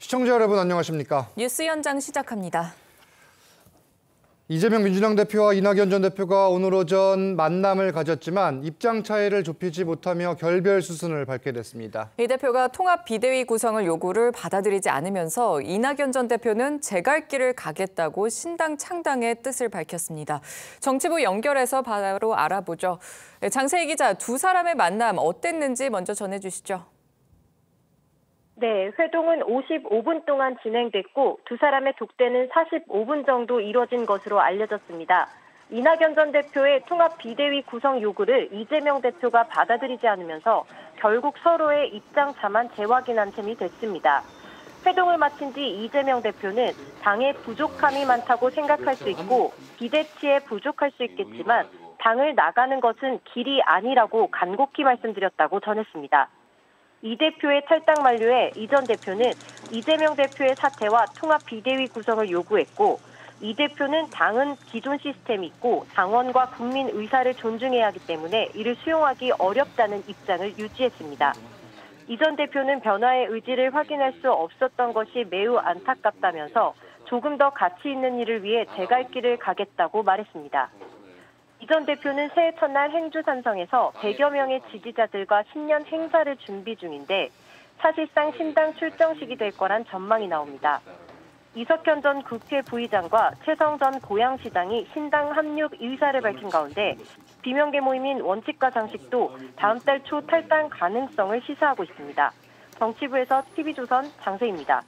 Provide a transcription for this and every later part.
시청자 여러분 안녕하십니까? 뉴스 현장 시작합니다. 이재명 민주당 대표와 이낙연 전 대표가 오늘 오전 만남을 가졌지만 입장 차이를 좁히지 못하며 결별 수순을 밟게 됐습니다. 이 대표가 통합 비대위 구성을 요구를 받아들이지 않으면서 이낙연 전 대표는 제 갈 길을 가겠다고 신당 창당의 뜻을 밝혔습니다. 정치부 연결해서 바로 알아보죠. 장세희 기자, 두 사람의 만남 어땠는지 먼저 전해주시죠. 네, 회동은 55분 동안 진행됐고 두 사람의 독대는 45분 정도 이뤄진 것으로 알려졌습니다. 이낙연 전 대표의 통합 비대위 구성 요구를 이재명 대표가 받아들이지 않으면서 결국 서로의 입장 자만 재확인한 셈이 됐습니다. 회동을 마친 뒤 이재명 대표는 당에 부족함이 많다고 생각할 수 있고 기대치에 부족할 수 있겠지만 당을 나가는 것은 길이 아니라고 간곡히 말씀드렸다고 전했습니다. 이 대표의 탈당 만류에 이 전 대표는 이재명 대표의 사퇴와 통합 비대위 구성을 요구했고 이 대표는 당은 기존 시스템이 있고 당원과 국민 의사를 존중해야 하기 때문에 이를 수용하기 어렵다는 입장을 유지했습니다. 이 전 대표는 변화의 의지를 확인할 수 없었던 것이 매우 안타깝다면서 조금 더 가치 있는 일을 위해 제 갈 길을 가겠다고 말했습니다. 이 전 대표는 새해 첫날 행주산성에서 100여 명의 지지자들과 신년 행사를 준비 중인데 사실상 신당 출정식이 될 거란 전망이 나옵니다. 이석현 전 국회 부의장과 최성 전 고양시장이 신당 합류 의사를 밝힌 가운데 비명계 모임인 원칙과 장식도 다음 달 초 탈당 가능성을 시사하고 있습니다. 정치부에서 TV조선 장세희입니다.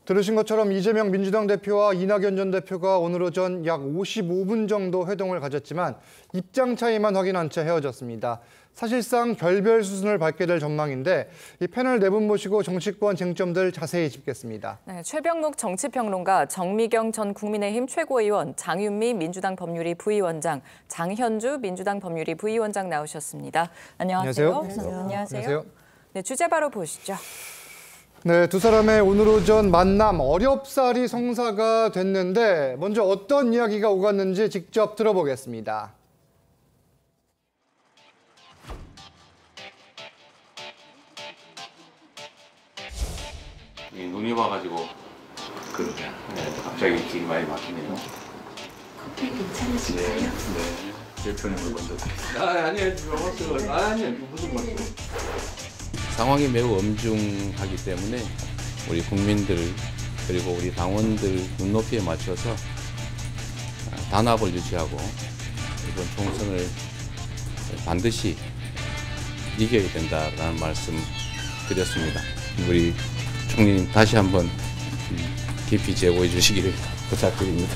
들으신 것처럼 이재명 민주당 대표와 이낙연 전 대표가 오늘 오전 약 55분 정도 회동을 가졌지만 입장 차이만 확인한 채 헤어졌습니다. 사실상 결별 수순을 밟게 될 전망인데 이 패널 네 분 모시고 정치권 쟁점들 자세히 짚겠습니다. 네, 최병묵 정치평론가, 정미경 전 국민의힘 최고위원, 장윤미 민주당 법률위 부위원장, 장현주 민주당 법률위 부위원장 나오셨습니다. 안녕하세요. 안녕하세요. 네, 주제 바로 보시죠. 네, 두 사람의 오늘 오전 만남 어렵사리 성사가 됐는데 먼저 어떤 이야기가 오갔는지 직접 들어보겠습니다. 눈이 와가지고 그러게 갑자기 길이 많이 막히네요. 커피 괜찮으실까요? 네. 대표님을 먼저 드리겠습니다. 아니에요. 무슨 말씀? 상황이 매우 엄중하기 때문에 우리 국민들 그리고 우리 당원들 눈높이에 맞춰서 단합을 유지하고 이번 총선을 반드시 이겨야 된다라는 말씀 드렸습니다. 우리 총리님 다시 한번 깊이 제고해 주시기를 부탁드립니다.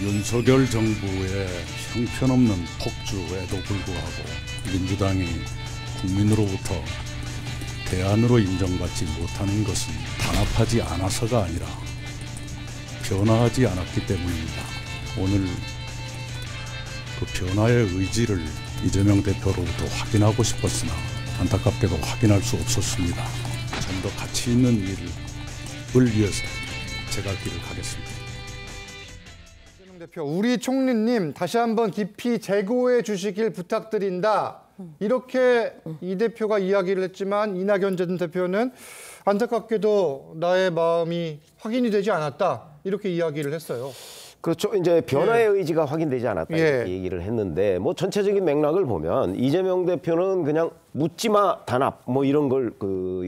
윤석열 정부의 형편없는 폭주에도 불구하고 민주당이 국민으로부터 대안으로 인정받지 못하는 것은 단합하지 않아서가 아니라 변화하지 않았기 때문입니다. 오늘 그 변화의 의지를 이재명 대표로부터 확인하고 싶었으나 안타깝게도 확인할 수 없었습니다. 좀 더 가치 있는 일을 위해서 제가 길을 가겠습니다. 이재명 대표, 우리 총리님 다시 한번 깊이 재고해 주시길 부탁드린다. 이렇게 이 대표가 이야기를 했지만 이낙연 전 대표는 안타깝게도 나의 마음이 확인이 되지 않았다. 이렇게 이야기를 했어요. 그렇죠. 이제 변화의 의지가 확인되지 않았다 이렇게 얘기를 했는데 뭐 전체적인 맥락을 보면 이재명 대표는 그냥 묻지마 단합 뭐 이런 걸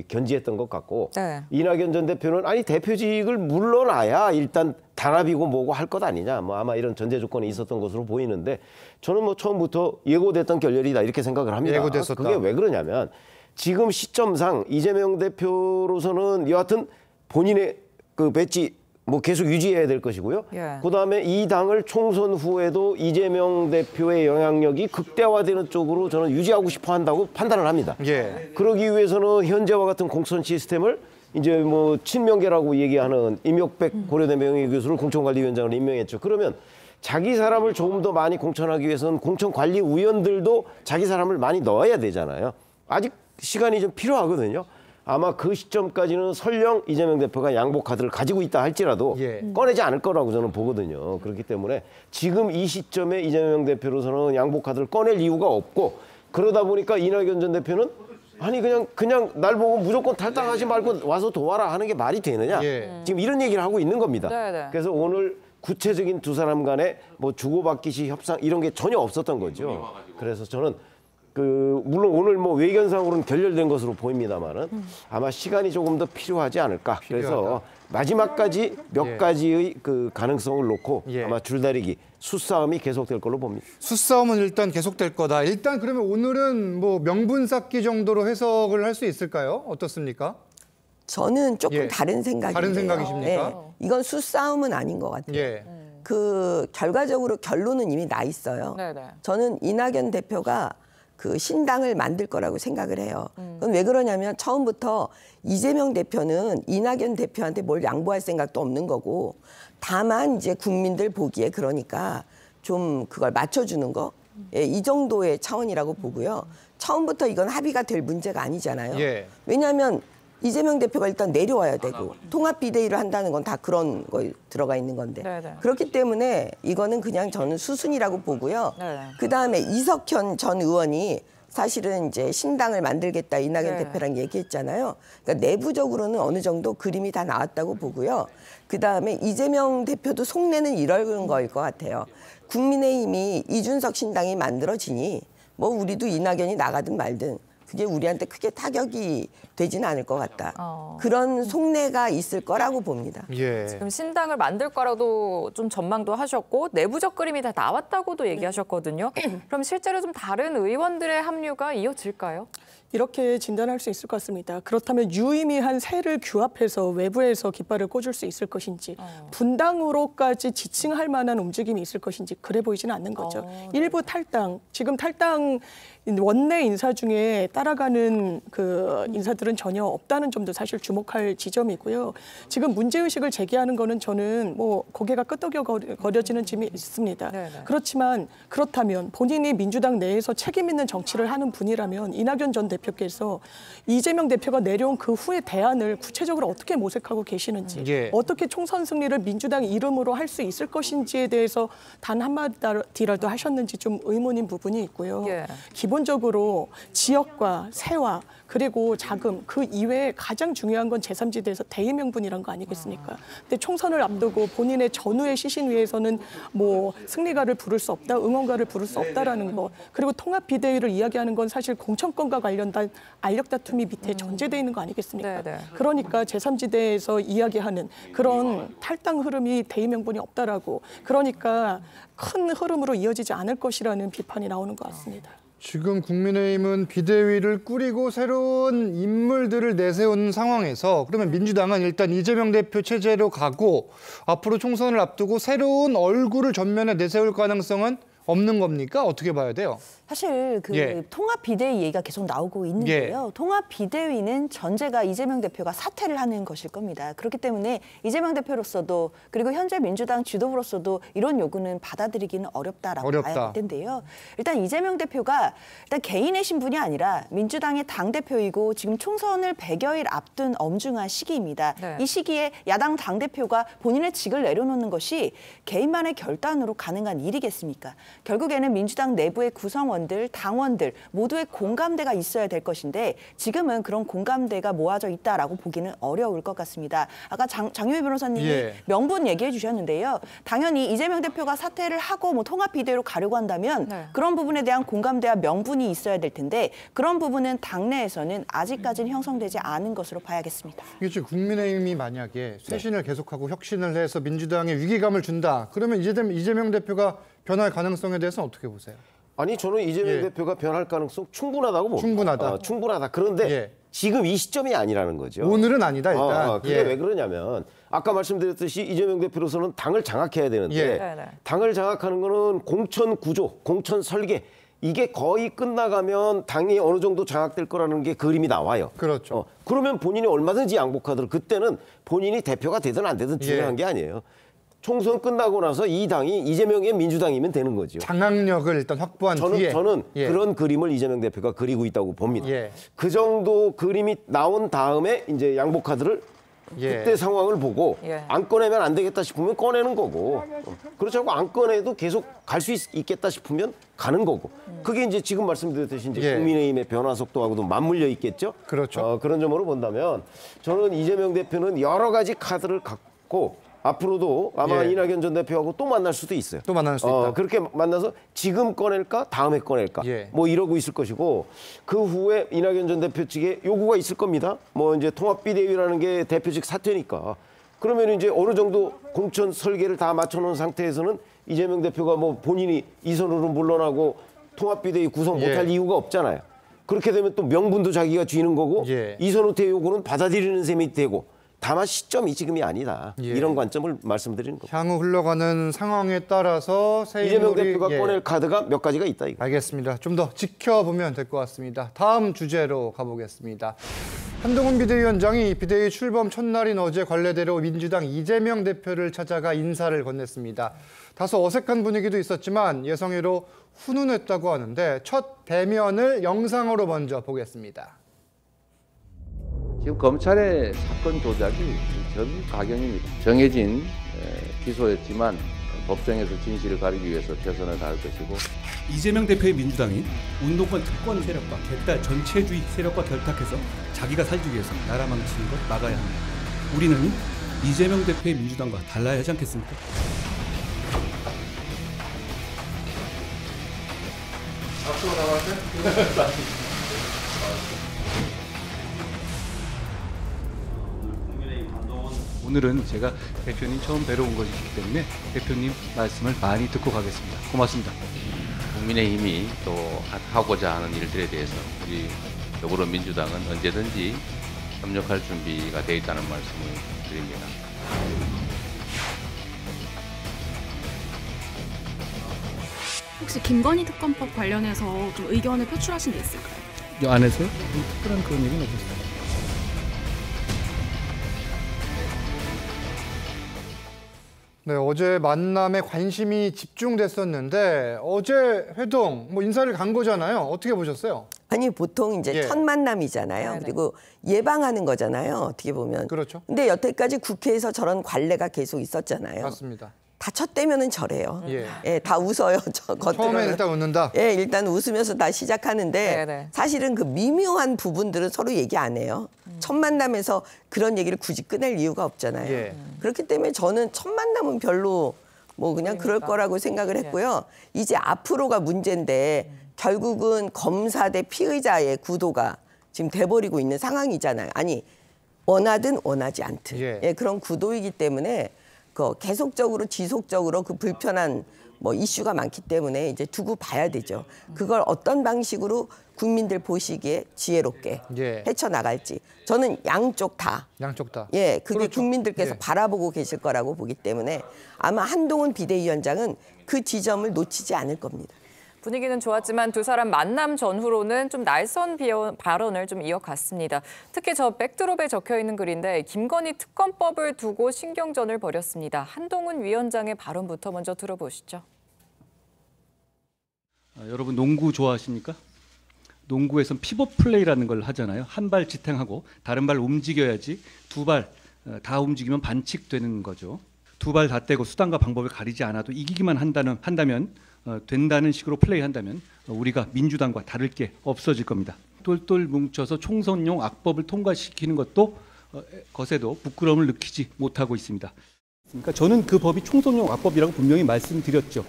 견지했던 것 같고 이낙연 전 대표는 아니 대표직을 물러나야 일단 단합이고 뭐고 할 것 아니냐 뭐 아마 이런 전제 조건이 있었던 것으로 보이는데 저는 뭐 처음부터 예고됐던 결렬이다 이렇게 생각을 합니다. 예고됐었다. 그게 왜 그러냐면 지금 시점상 이재명 대표로서는 여하튼 본인의 그 배지 뭐 계속 유지해야 될 것이고요. 그다음에 이 당을 총선 후에도 이재명 대표의 영향력이 극대화되는 쪽으로 저는 유지하고 싶어 한다고 판단을 합니다. 그러기 위해서는 현재와 같은 공천 시스템을 이제 뭐 친명계라고 얘기하는 임혁백 고려대 명예교수를 공천관리위원장으로 임명했죠. 그러면 자기 사람을 조금 더 많이 공천하기 위해서는 공천관리위원들도 자기 사람을 많이 넣어야 되잖아요. 아직 시간이 좀 필요하거든요. 아마 그 시점까지는 설령 이재명 대표가 양보 카드를 가지고 있다 할지라도 꺼내지 않을 거라고 저는 보거든요. 그렇기 때문에 지금 이 시점에 이재명 대표로서는 양보 카드를 꺼낼 이유가 없고 그러다 보니까 이낙연 전 대표는 아니 그냥 날 보고 무조건 탈당하지 말고 와서 도와라 하는 게 말이 되느냐? 지금 이런 얘기를 하고 있는 겁니다. 네네. 그래서 오늘 구체적인 두 사람 간에 뭐 주고받기식 협상 이런 게 전혀 없었던 거죠. 그래서 저는 물론 오늘 뭐 외견상으로는 결렬된 것으로 보입니다만은 아마 시간이 조금 더 필요하지 않을까. 그래서 마지막까지 몇 가지의 그 가능성을 놓고 아마 줄다리기 수싸움이 계속될 걸로 봅니다. 수싸움은 일단 계속될 거다. 일단 그러면 오늘은 뭐 명분 쌓기 정도로 해석을 할 수 있을까요? 어떻습니까? 저는 조금 다른 생각이에요. 다른 생각이십니까? 네. 이건 수싸움은 아닌 것 같아요. 그 결과적으로 결론은 이미 나 있어요. 네네. 저는 이낙연 대표가 그 신당을 만들 거라고 생각을 해요. 그건 왜 그러냐면 처음부터 이재명 대표는 이낙연 대표한테 뭘 양보할 생각도 없는 거고 다만 이제 국민들 보기에 그러니까 좀 그걸 맞춰주는 거. 이 정도의 차원이라고 보고요. 처음부터 이건 합의가 될 문제가 아니잖아요. 왜냐하면 이재명 대표가 일단 내려와야 되고 통합 비대위를 한다는 건 다 그런 거에 들어가 있는 건데 그렇기 때문에 이거는 그냥 저는 수순이라고 보고요. 그다음에 이석현 전 의원이 사실은 이제 신당을 만들겠다 이낙연 대표랑 얘기했잖아요. 그러니까 내부적으로는 어느 정도 그림이 다 나왔다고 보고요. 그다음에 이재명 대표도 속내는 이런 거일 것 같아요. 국민의힘이 이준석 신당이 만들어지니 뭐 우리도 이낙연이 나가든 말든 그게 우리한테 크게 타격이 되지는 않을 것 같다. 그런 속내가 있을 거라고 봅니다. 지금 신당을 만들 거라도 좀 전망도 하셨고 내부적 그림이 다 나왔다고도 얘기하셨거든요. 그럼 실제로 좀 다른 의원들의 합류가 이어질까요? 이렇게 진단할 수 있을 것 같습니다. 그렇다면 유의미한 세를 규합해서 외부에서 깃발을 꽂을 수 있을 것인지 분당으로까지 지칭할 만한 움직임이 있을 것인지 그래 보이지는 않는 거죠. 일부 탈당, 지금 탈당 원내 인사 중에 따라가는 그 인사들은 전혀 없다는 점도 사실 주목할 지점이고요. 지금 문제의식을 제기하는 거는 저는 뭐 고개가 끄덕여거려지는 점이 있습니다. 그렇지만 그렇다면 본인이 민주당 내에서 책임 있는 정치를 하는 분이라면 이낙연 전 대표께서 이재명 대표가 내려온 그 후의 대안을 구체적으로 어떻게 모색하고 계시는지 어떻게 총선 승리를 민주당 이름으로 할 수 있을 것인지에 대해서 단 한마디라도 하셨는지 좀 의문인 부분이 있고요. 기본적으로 지역과 세와 그리고 자금 그 이외에 가장 중요한 건 제3지대에서 대의 명분이란 거 아니겠습니까? 근데 총선을 앞두고 본인의 전후의 시신 위에서는 뭐 승리가를 부를 수 없다, 응원가를 부를 수 없다라는 거 그리고 통합 비대위를 이야기하는 건 사실 공천권과 관련된 알력 다툼이 밑에 전제돼 있는 거 아니겠습니까? 그러니까 제3지대에서 이야기하는 그런 탈당 흐름이 대의 명분이 없다라고 그러니까 큰 흐름으로 이어지지 않을 것이라는 비판이 나오는 것 같습니다. 지금 국민의힘은 비대위를 꾸리고 새로운 인물들을 내세우는 상황에서 그러면 민주당은 일단 이재명 대표 체제로 가고 앞으로 총선을 앞두고 새로운 얼굴을 전면에 내세울 가능성은 없는 겁니까? 어떻게 봐야 돼요? 사실 그 통합 비대위 얘기가 계속 나오고 있는데요. 통합 비대위는 전제가 이재명 대표가 사퇴를 하는 것일 겁니다. 그렇기 때문에 이재명 대표로서도 그리고 현재 민주당 지도부로서도 이런 요구는 받아들이기는 어렵다라고 봐야 될 텐데요. 일단 이재명 대표가 일단 개인의 신분이 아니라 민주당의 당대표이고 지금 총선을 100여일 앞둔 엄중한 시기입니다. 이 시기에 야당 당대표가 본인의 직을 내려놓는 것이 개인만의 결단으로 가능한 일이겠습니까? 결국에는 민주당 내부의 구성원 당원들 모두의 공감대가 있어야 될 것인데 지금은 그런 공감대가 모아져 있다라고 보기는 어려울 것 같습니다. 아까 장효희 변호사님이 명분 얘기해 주셨는데요. 당연히 이재명 대표가 사퇴를 하고 뭐 통합 비대위로 가려고 한다면 그런 부분에 대한 공감대와 명분이 있어야 될 텐데 그런 부분은 당내에서는 아직까지는 형성되지 않은 것으로 봐야겠습니다. 이게 지금 국민의힘이 만약에 쇄신을 계속하고 혁신을 해서 민주당에 위기감을 준다. 그러면 이재명 대표가 변할 가능성에 대해서는 어떻게 보세요? 아니 저는 이재명 대표가 변할 가능성 충분하다고 봅니다. 충분하다. 충분하다. 그런데 지금 이 시점이 아니라는 거죠. 오늘은 아니다 일단. 그게 왜 그러냐면 아까 말씀드렸듯이 이재명 대표로서는 당을 장악해야 되는데 당을 장악하는 거는 공천 구조, 공천 설계 이게 거의 끝나가면 당이 어느 정도 장악될 거라는 게 그림이 나와요. 그렇죠. 그러면 본인이 얼마든지 양복하도록 그때는 본인이 대표가 되든 안 되든 중요한 게 아니에요. 총선 끝나고 나서 이 당이 이재명의 민주당이면 되는 거죠. 장악력을 일단 확보한 뒤에. 저는 그런 그림을 이재명 대표가 그리고 있다고 봅니다. 그 정도 그림이 나온 다음에 이제 양복 카드를 그때 상황을 보고 안 꺼내면 안 되겠다 싶으면 꺼내는 거고 그렇지 않고 안 꺼내도 계속 갈 수 있겠다 싶으면 가는 거고 그게 이제 지금 말씀드렸듯이 이제 국민의힘의 변화 속도하고도 맞물려 있겠죠. 그렇죠. 그런 점으로 본다면 저는 이재명 대표는 여러 가지 카드를 갖고 앞으로도 아마 이낙연 전 대표하고 또 만날 수도 있어요. 또 만날 수 있다. 그렇게 만나서 지금 꺼낼까 다음에 꺼낼까 뭐 이러고 있을 것이고 그 후에 이낙연 전 대표 측에 요구가 있을 겁니다. 뭐 이제 통합비대위라는 게 대표직 사퇴니까 그러면 이제 어느 정도 공천 설계를 다 맞춰놓은 상태에서는 이재명 대표가 뭐 본인이 이선으로 물러나고 통합비대위 구성 못할 이유가 없잖아요. 그렇게 되면 또 명분도 자기가 쥐는 거고 이선 후퇴 요구는 받아들이는 셈이 되고 다만 시점이 지금이 아니다. 이런 관점을 말씀드리는 겁니다. 향후 흘러가는 상황에 따라서 이재명 대표가 꺼낼 카드가 몇 가지가 있다. 이거. 알겠습니다. 좀 더 지켜보면 될 것 같습니다. 다음 주제로 가보겠습니다. 한동훈 비대위원장이 비대위 출범 첫날인 어제 관례대로 민주당 이재명 대표를 찾아가 인사를 건넸습니다. 다소 어색한 분위기도 있었지만 예상외로 훈훈했다고 하는데 첫 대면을 영상으로 먼저 보겠습니다. 지금 검찰의 사건 조작이 전 가경입니다. 정해진 기소였지만 법정에서 진실을 가리기 위해서 최선을 다할 것이고 이재명 대표의 민주당이 운동권 특권 세력과 개딸 전체주의 세력과 결탁해서 자기가 살기 위해서 나라 망치는 것 막아야 합니다. 우리는 이재명 대표의 민주당과 달라야 하지 않겠습니까? 앞으로 나갈까요? 오늘은 제가 대표님 처음 뵈러 온 것이기 때문에 대표님 말씀을 많이 듣고 가겠습니다. 고맙습니다. 국민의힘이 또 하고자 하는 일들에 대해서 우리 더불어민주당은 언제든지 협력할 준비가 되어 있다는 말씀을 드립니다. 혹시 김건희 특검법 관련해서 좀 의견을 표출하신 게 있을까요? 이 안에서요? 특별한 그런 얘기는 없었어요. 네, 어제 만남에 관심이 집중됐었는데 어제 회동 뭐 인사를 간 거잖아요. 어떻게 보셨어요? 아니 보통 이제 첫 만남이잖아요. 네네. 그리고 예방하는 거잖아요. 어떻게 보면. 그렇죠. 근데 여태까지 국회에서 저런 관례가 계속 있었잖아요. 맞습니다. 다 첫 대면은 저래요. 다 웃어요. 처음에 일단 웃는다. 일단 웃으면서 다 시작하는데 네네. 사실은 그 미묘한 부분들은 서로 얘기 안 해요. 첫 만남에서 그런 얘기를 굳이 꺼낼 이유가 없잖아요. 그렇기 때문에 저는 첫 만남은 별로 뭐 그냥 그럴 거라고 생각을 했고요. 이제 앞으로가 문제인데 결국은 검사 대 피의자의 구도가 지금 돼버리고 있는 상황이잖아요. 아니 원하든 원하지 않든 그런 구도이기 때문에 계속적으로 지속적으로 그 불편한 뭐 이슈가 많기 때문에 이제 두고 봐야 되죠. 그걸 어떤 방식으로 국민들 보시기에 지혜롭게 헤쳐나갈지. 저는 양쪽 다. 그게 그렇죠. 국민들께서 바라보고 계실 거라고 보기 때문에 아마 한동훈 비대위원장은 그 지점을 놓치지 않을 겁니다. 분위기는 좋았지만 두 사람 만남 전후로는 좀 날선 발언을 좀 이어갔습니다. 특히 저 백드롭에 적혀 있는 글인데 김건희 특검법을 두고 신경전을 벌였습니다. 한동훈 위원장의 발언부터 먼저 들어보시죠. 여러분 농구 좋아하십니까? 농구에선 피벗 플레이라는 걸 하잖아요. 한 발 지탱하고 다른 발 움직여야지 두 발 다 움직이면 반칙되는 거죠. 두 발 다 떼고 수단과 방법을 가리지 않아도 이기기만 한다면 된다는 식으로 플레이한다면 우리가 민주당과 다를 게 없어질 겁니다. 똘똘 뭉쳐서 총선용 악법을 통과시키는 것에도 부끄러움을 느끼지 못하고 있습니다. 그러니까 저는 그 법이 총선용 악법이라고 분명히 말씀드렸죠.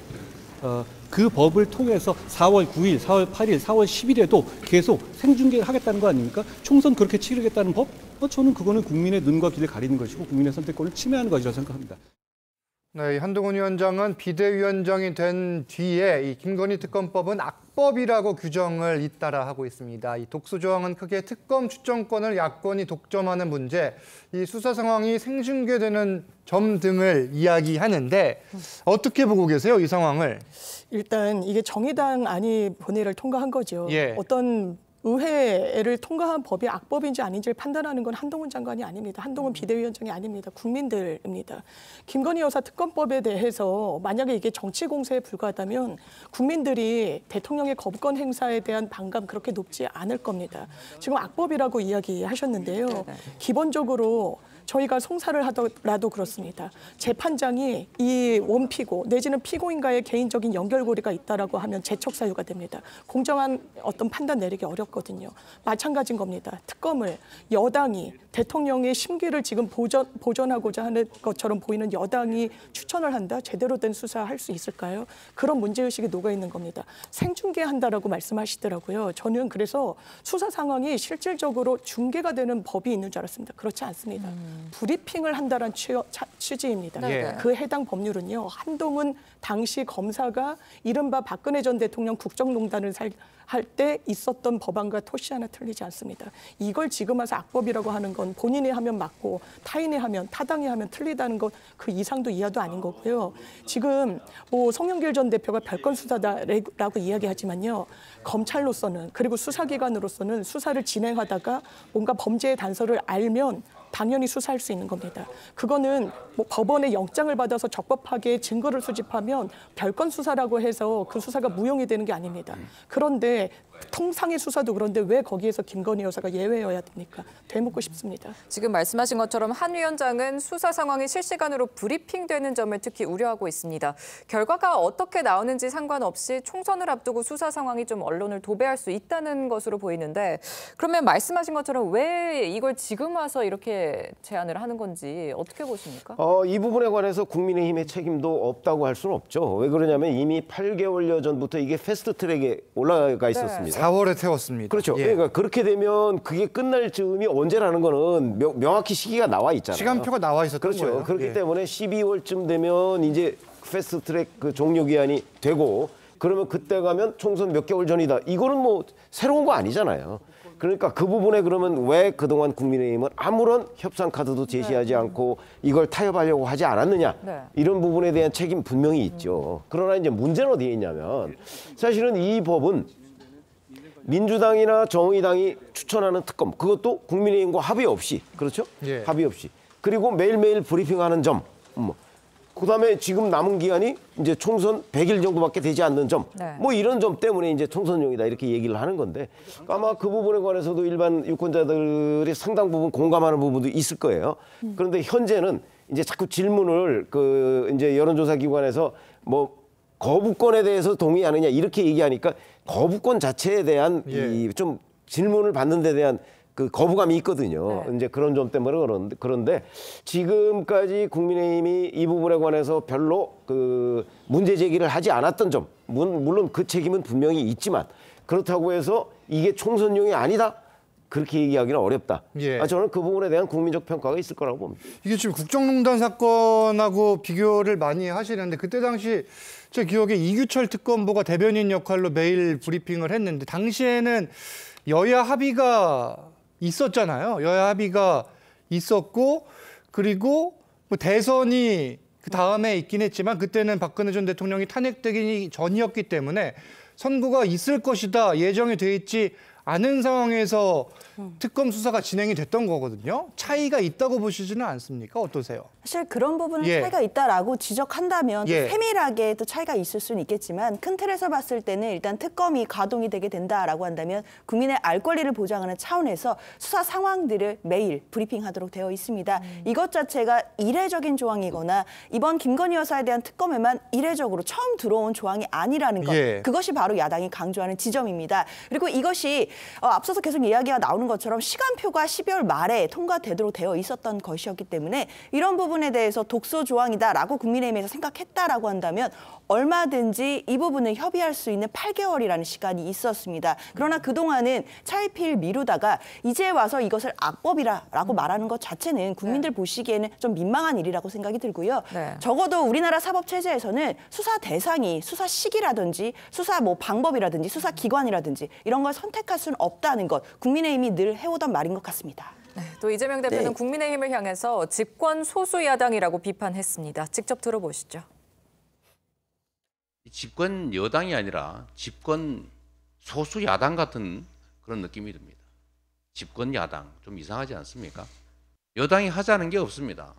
그 법을 통해서 4월 9일, 4월 8일, 4월 10일에도 계속 생중계를 하겠다는 거 아닙니까? 총선 그렇게 치르겠다는 법? 저는 그거는 국민의 눈과 귀를 가리는 것이고 국민의 선택권을 침해하는 것이라고 생각합니다. 네, 한동훈 위원장은 비대위원장이 된 뒤에 이 김건희 특검법은 악법이라고 규정을 잇따라 하고 있습니다. 이 독소 조항은 크게 특검 추정권을 야권이 독점하는 문제, 이 수사 상황이 생중계되는 점 등을 이야기하는데 어떻게 보고 계세요, 이 상황을? 일단 이게 정의당 안이 본회의를 통과한 거죠. 어떤 의회를 통과한 법이 악법인지 아닌지를 판단하는 건 한동훈 장관이 아닙니다. 한동훈 비대위원장이 아닙니다. 국민들입니다. 김건희 여사 특검법에 대해서 만약에 이게 정치 공세에 불과하다면 국민들이 대통령의 거부권 행사에 대한 반감 그렇게 높지 않을 겁니다. 지금 악법이라고 이야기하셨는데요. 기본적으로 저희가 송사를 하더라도 그렇습니다. 재판장이 이 원피고 내지는 피고인과의 개인적인 연결고리가 있다라고 하면 재척 사유가 됩니다. 공정한 어떤 판단 내리기 어렵거든요. 마찬가지인 겁니다. 특검을 여당이 대통령의 심기를 지금 보존하고자 하는 것처럼 보이는 여당이 추천을 한다? 제대로 된 수사할 수 있을까요? 그런 문제의식이 녹아있는 겁니다. 생중계한다라고 말씀하시더라고요. 저는 그래서 수사 상황이 실질적으로 중계가 되는 법이 있는 줄 알았습니다. 그렇지 않습니다. 브리핑을 한다는 취지입니다. 네. 그 해당 법률은요. 한동훈 당시 검사가 이른바 박근혜 전 대통령 국정농단을 할 때 있었던 법안과 토시 하나 틀리지 않습니다. 이걸 지금 와서 악법이라고 하는 건 본인이 하면 맞고 타인이 하면 타당이 하면 틀리다는 것 그 이상도 이하도 아닌 거고요. 지금 뭐 송영길 전 대표가 별건 수사다라고 이야기하지만요. 검찰로서는 그리고 수사기관으로서는 수사를 진행하다가 뭔가 범죄의 단서를 알면 당연히 수사할 수 있는 겁니다. 그거는 뭐 법원의 영장을 받아서 적법하게 증거를 수집하면 별건 수사라고 해서 그 수사가 무용이 되는 게 아닙니다. 그런데 통상의 수사도 그런데 왜 거기에서 김건희 여사가 예외여야 됩니까? 되묻고 싶습니다. 지금 말씀하신 것처럼 한 위원장은 수사 상황이 실시간으로 브리핑되는 점을 특히 우려하고 있습니다. 결과가 어떻게 나오는지 상관없이 총선을 앞두고 수사 상황이 좀 언론을 도배할 수 있다는 것으로 보이는데 그러면 말씀하신 것처럼 왜 이걸 지금 와서 이렇게 제안을 하는 건지 어떻게 보십니까? 이 부분에 관해서 국민의힘의 책임도 없다고 할 수는 없죠. 왜 그러냐면 이미 8개월여 전부터 이게 패스트트랙에 올라가 있었습니다. 4월에 태웠습니다. 그렇죠. 예. 그러니까 그렇게 되면 그게 끝날 즈음이 언제라는 거는 명확히 시기가 나와 있잖아요. 시간표가 나와 있었던 그렇죠. 거예요. 그렇기 예. 때문에 12월쯤 되면 이제 패스트트랙 그 종료 기한이 되고 그러면 그때 가면 총선 몇 개월 전이다. 이거는 뭐 새로운 거 아니잖아요. 그러니까 그 부분에 그러면 왜 그동안 국민의힘은 아무런 협상 카드도 제시하지 않고 이걸 타협하려고 하지 않았느냐. 이런 부분에 대한 책임 분명히 있죠. 그러나 이제 문제는 어디에 있냐면 사실은 이 법은 민주당이나 정의당이 추천하는 특검, 그것도 국민의힘과 합의 없이, 그렇죠? 예. 합의 없이. 그리고 매일매일 브리핑하는 점, 그다음에 지금 남은 기간이 이제 총선 100일 정도밖에 되지 않는 점, 뭐 이런 점 때문에 이제 총선용이다 이렇게 얘기를 하는 건데 아마 그 부분에 관해서도 일반 유권자들이 상당 부분 공감하는 부분도 있을 거예요. 그런데 현재는 이제 자꾸 질문을 그 이제 여론조사 기관에서 뭐 거부권에 대해서 동의하느냐 이렇게 얘기하니까 거부권 자체에 대한 이 좀 질문을 받는 데 대한 그 거부감이 있거든요. 이제 그런 점 때문에 그런데 지금까지 국민의힘이 이 부분에 관해서 별로 그 문제 제기를 하지 않았던 점, 물론 그 책임은 분명히 있지만 그렇다고 해서 이게 총선용이 아니다. 그렇게 얘기하기는 어렵다. 예. 저는 그 부분에 대한 국민적 평가가 있을 거라고 봅니다. 이게 지금 국정농단 사건하고 비교를 많이 하시는데 그때 당시 제 기억에 이규철 특검보가 대변인 역할로 매일 브리핑을 했는데 당시에는 여야 합의가 있었잖아요. 여야 합의가 있었고 그리고 뭐 대선이 그 다음에 있긴 했지만 그때는 박근혜 전 대통령이 탄핵되기 전이었기 때문에 선거가 있을 것이다 예정이 돼 있지 않은 상황에서 특검 수사가 진행이 됐던 거거든요. 차이가 있다고 보시지는 않습니까? 어떠세요? 사실 그런 부분은 차이가 있다라고 지적한다면 세밀하게 또 차이가 있을 수는 있겠지만 큰 틀에서 봤을 때는 일단 특검이 가동이 되게 된다라고 한다면 국민의 알 권리를 보장하는 차원에서 수사 상황들을 매일 브리핑하도록 되어 있습니다. 이것 자체가 이례적인 조항이거나 이번 김건희 여사에 대한 특검에만 이례적으로 처음 들어온 조항이 아니라는 것. 그것이 바로 야당이 강조하는 지점입니다. 그리고 이것이 앞서서 계속 이야기가 나오는 것처럼 시간표가 12월 말에 통과되도록 되어 있었던 것이었기 때문에 이런 부분에 대해서 독소 조항이다라고 국민의힘에서 생각했다라고 한다면 얼마든지 이 부분을 협의할 수 있는 8개월이라는 시간이 있었습니다. 그러나 그동안은 차일피일 미루다가 이제 와서 이것을 악법이라고 말하는 것 자체는 국민들 보시기에는 좀 민망한 일이라고 생각이 들고요. 적어도 우리나라 사법체제에서는 수사 대상이 수사 시기라든지 수사 뭐 방법이라든지 수사 기관이라든지 이런 걸 선택할 수는 없다는 것 국민의힘이 늘 해오던 말인 것 같습니다. 또 이재명 대표는 국민의힘을 향해서 집권 소수 야당이라고 비판했습니다. 직접 들어보시죠. 집권 여당이 아니라 집권 소수 야당 같은 그런 느낌이 듭니다. 집권 야당 좀 이상하지 않습니까? 여당이 하자는 게 없습니다.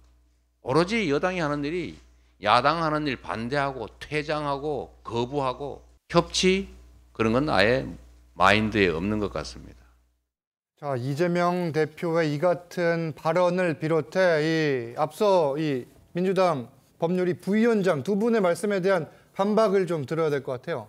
오로지 여당이 하는 일이 야당 하는 일 반대하고 퇴장하고 거부하고 협치 그런 건 아예 마인드에 없는 것 같습니다. 자, 이재명 대표의 이 같은 발언을 비롯해 앞서 민주당 법률위 부위원장 두 분의 말씀에 대한 반박을 좀 들어야 될 것 같아요.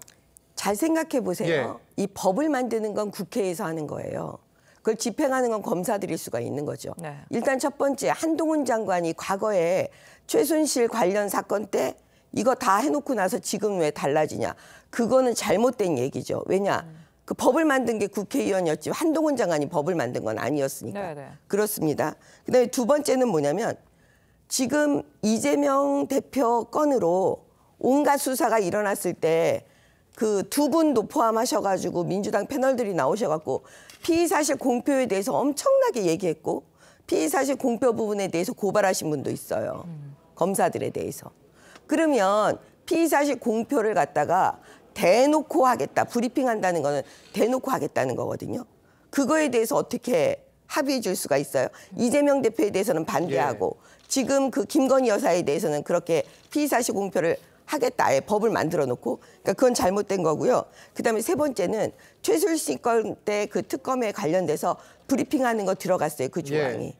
잘 생각해 보세요. 이 법을 만드는 건 국회에서 하는 거예요. 그걸 집행하는 건 검사들일 수가 있는 거죠. 네. 일단 첫 번째, 한동훈 장관이 과거에 최순실 관련 사건 때 이거 다 해놓고 나서 지금 왜 달라지냐. 그거는 잘못된 얘기죠. 왜냐. 그 법을 만든 게 국회의원이었지 한동훈 장관이 법을 만든 건 아니었으니까. 네네. 그렇습니다. 그다음에 두 번째는 뭐냐면 지금 이재명 대표 건으로 온갖 수사가 일어났을 때 그 두 분도 포함하셔가지고 민주당 패널들이 나오셔갖고 피의사실 공표에 대해서 엄청나게 얘기했고 피의사실 공표 부분에 대해서 고발하신 분도 있어요. 검사들에 대해서. 그러면 피의사실 공표를 갖다가 대놓고 하겠다. 브리핑한다는 거는 대놓고 하겠다는 거거든요. 그거에 대해서 어떻게 합의해 줄 수가 있어요? 이재명 대표에 대해서는 반대하고 지금 그 김건희 여사에 대해서는 그렇게 피의사실 공표를 하겠다. 아예 법을 만들어 놓고. 그러니까 그건 잘못된 거고요. 그다음에 세 번째는 최순실 건 때 그 특검에 관련돼서 브리핑하는 거 들어갔어요. 그 조항이.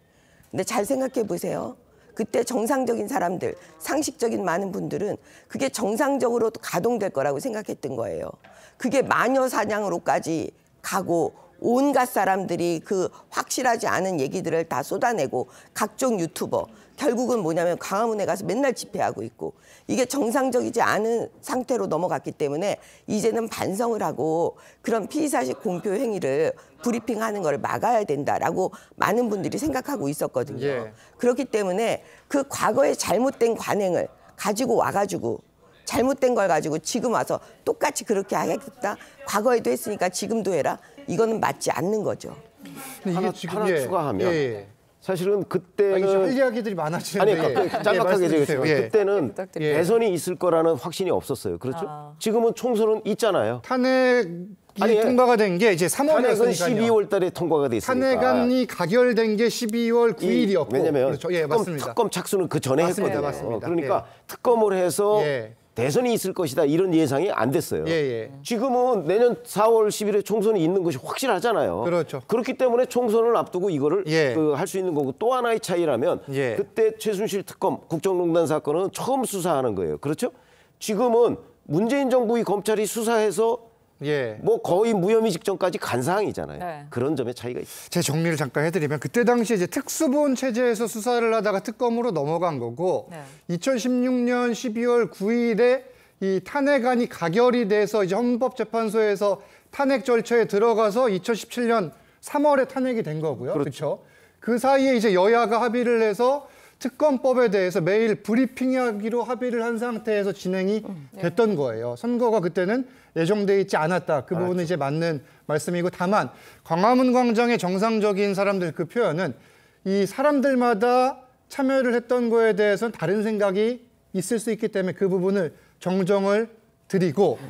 근데 잘 생각해 보세요. 그때 정상적인 사람들, 상식적인 많은 분들은 그게 정상적으로 가동될 거라고 생각했던 거예요. 그게 마녀 사냥으로까지 가고 온갖 사람들이 그 확실하지 않은 얘기들을 다 쏟아내고 각종 유튜버, 결국은 뭐냐면 광화문에 가서 맨날 집회하고 있고 이게 정상적이지 않은 상태로 넘어갔기 때문에 이제는 반성을 하고 그런 피의사실 공표 행위를 브리핑하는 걸 막아야 된다라고 많은 분들이 생각하고 있었거든요. 그렇기 때문에 그 과거의 잘못된 관행을 가지고 와가지고 잘못된 걸 가지고 지금 와서 똑같이 그렇게 하겠다. 과거에도 했으니까 지금도 해라. 이거는 맞지 않는 거죠. 하나 추가하면 사실은 그때는 할 이야기들이 많아지는데 짤막하게 얘기했지만 그때는 대선이 있을 거라는 확신이 없었어요. 그렇죠? 지금은 총선은 있잖아요. 탄핵이 통과가 된 게 이제 3월이었으니까요. 12월 달에 통과가 돼 있으니까. 탄핵안이 가결된 게 12월 9일이었고. 왜냐면 그렇죠. 특검 착수는 그 전에 했거든요. 맞습니다. 그러니까 특검을 해서 대선이 있을 것이다 이런 예상이 안 됐어요. 지금은 내년 4월 10일에 총선이 있는 것이 확실하잖아요. 그렇죠. 그렇기 때문에 총선을 앞두고 이거를 할 수 있는 거고 또 하나의 차이라면 그때 최순실 특검 국정농단 사건은 처음 수사하는 거예요. 그렇죠? 지금은 문재인 정부의 검찰이 수사해서 뭐 거의 무혐의 직전까지 간 사항이잖아요. 그런 점의 차이가 있어요. 제 정리를 잠깐 해드리면 그때 당시 이제 특수본 체제에서 수사를 하다가 특검으로 넘어간 거고 2016년 12월 9일에 이 탄핵안이 가결이 돼서 이제 헌법재판소에서 탄핵 절차에 들어가서 2017년 3월에 탄핵이 된 거고요. 그렇죠. 그 사이에 이제 여야가 합의를 해서 특검법에 대해서 매일 브리핑하기로 합의를 한 상태에서 진행이 됐던 거예요. 선거가 그때는 예정돼 있지 않았다. 그 부분은 이제 맞는 말씀이고 다만 광화문 광장의 정상적인 사람들 그 표현은 이 사람들마다 참여를 했던 거에 대해서는 다른 생각이 있을 수 있기 때문에 그 부분을 정정을 드리고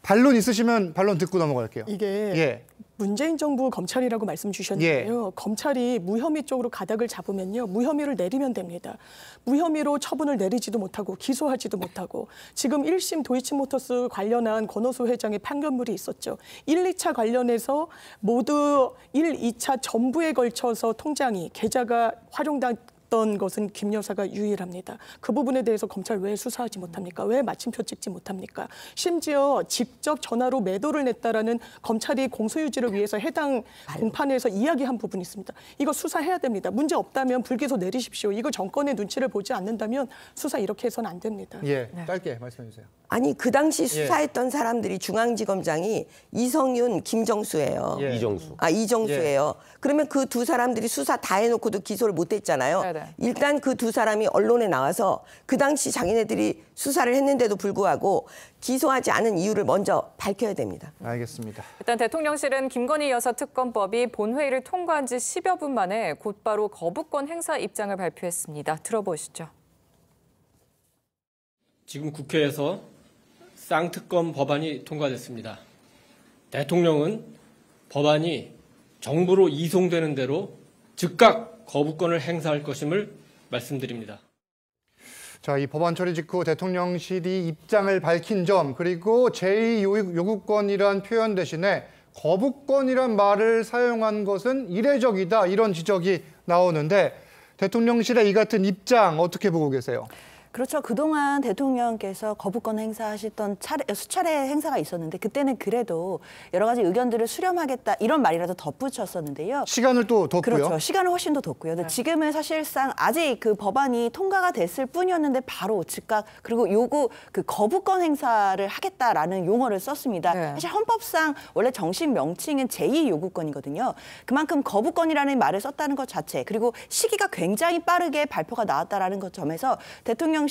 반론 있으시면 반론 듣고 넘어갈게요. 이게 문재인 정부 검찰이라고 말씀 주셨는데요. 검찰이 무혐의 쪽으로 가닥을 잡으면요. 무혐의를 내리면 됩니다. 무혐의로 처분을 내리지도 못하고 기소하지도 못하고 지금 1심 도이치모터스 관련한 권오수 회장의 판결물이 있었죠. 1, 2차 관련해서 모두 1, 2차 전부에 걸쳐서 통장이 계좌가 활용됐던 것은 김 여사가 유일합니다. 그 부분에 대해서 검찰 왜 수사하지 못합니까? 왜 마침표 찍지 못합니까? 심지어 직접 전화로 매도를 냈다라는 검찰이 공소유지를 위해서 해당 공판에서 이야기한 부분이 있습니다. 이거 수사해야 됩니다. 문제 없다면 불기소 내리십시오. 이거 정권의 눈치를 보지 않는다면 수사 이렇게 해서는 안 됩니다. 짧게 말씀해 주세요. 아니 그 당시 수사했던 사람들이 중앙지검장이 이성윤, 김정수예요. 이정수예요. 그러면 그 두 사람들이 수사 다 해놓고도 기소를 못했잖아요. 일단 그 두 사람이 언론에 나와서 그 당시 자기네들이 수사를 했는데도 불구하고 기소하지 않은 이유를 먼저 밝혀야 됩니다. 알겠습니다. 일단 대통령실은 김건희 여사 특검법이 본회의를 통과한 지 10여 분 만에 곧바로 거부권 행사 입장을 발표했습니다. 들어보시죠. 지금 국회에서 쌍특검 법안이 통과됐습니다. 대통령은 법안이 정부로 이송되는 대로 즉각 거부권을 행사할 것임을 말씀드립니다. 자, 이 법안 처리 직후 대통령실이 입장을 밝힌 점 그리고 제2 요구권이란 표현 대신에 거부권이란 말을 사용한 것은 이례적이다 이런 지적이 나오는데 대통령실의 이 같은 입장 어떻게 보고 계세요? 그렇죠. 그동안 대통령께서 거부권 행사하셨던 수차례 행사가 있었는데 그때는 그래도 여러 가지 의견들을 수렴하겠다 이런 말이라도 덧붙였었는데요. 시간을 또 뒀고요. 그렇죠. 시간을 훨씬 더 뒀고요. 근데 지금은 사실상 아직 그 법안이 통과가 됐을 뿐이었는데 바로 즉각 그리고 그 거부권 행사를 하겠다라는 용어를 썼습니다. 네. 사실 헌법상 원래 정식 명칭은 제2 요구권이거든요. 그만큼 거부권이라는 말을 썼다는 것 자체 그리고 시기가 굉장히 빠르게 발표가 나왔다라는 것 점에서 대통령실이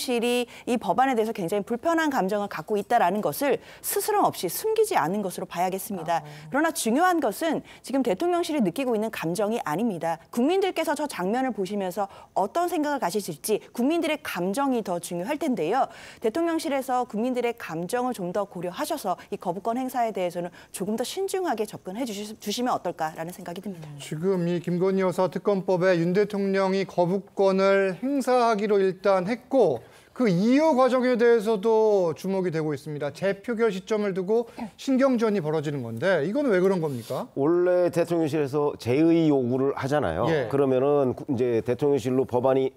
이 법안에 대해서 굉장히 불편한 감정을 갖고 있다라는 것을 스스럼 없이 숨기지 않은 것으로 봐야겠습니다. 그러나 중요한 것은 지금 대통령실이 느끼고 있는 감정이 아닙니다. 국민들께서 저 장면을 보시면서 어떤 생각을 가지실지 국민들의 감정이 더 중요할 텐데요. 대통령실에서 국민들의 감정을 좀 더 고려하셔서 이 거부권 행사에 대해서는 조금 더 신중하게 접근해 주시면 어떨까라는 생각이 듭니다. 지금 이 김건희 여사 특검법에 윤 대통령이 거부권을 행사하기로 일단 했고 그 이후 과정에 대해서도 주목이 되고 있습니다. 재표결 시점을 두고 신경전이 벌어지는 건데 이건 왜 그런 겁니까? 원래 대통령실에서 재의 요구를 하잖아요. 예. 그러면은 이제 대통령실로 법안이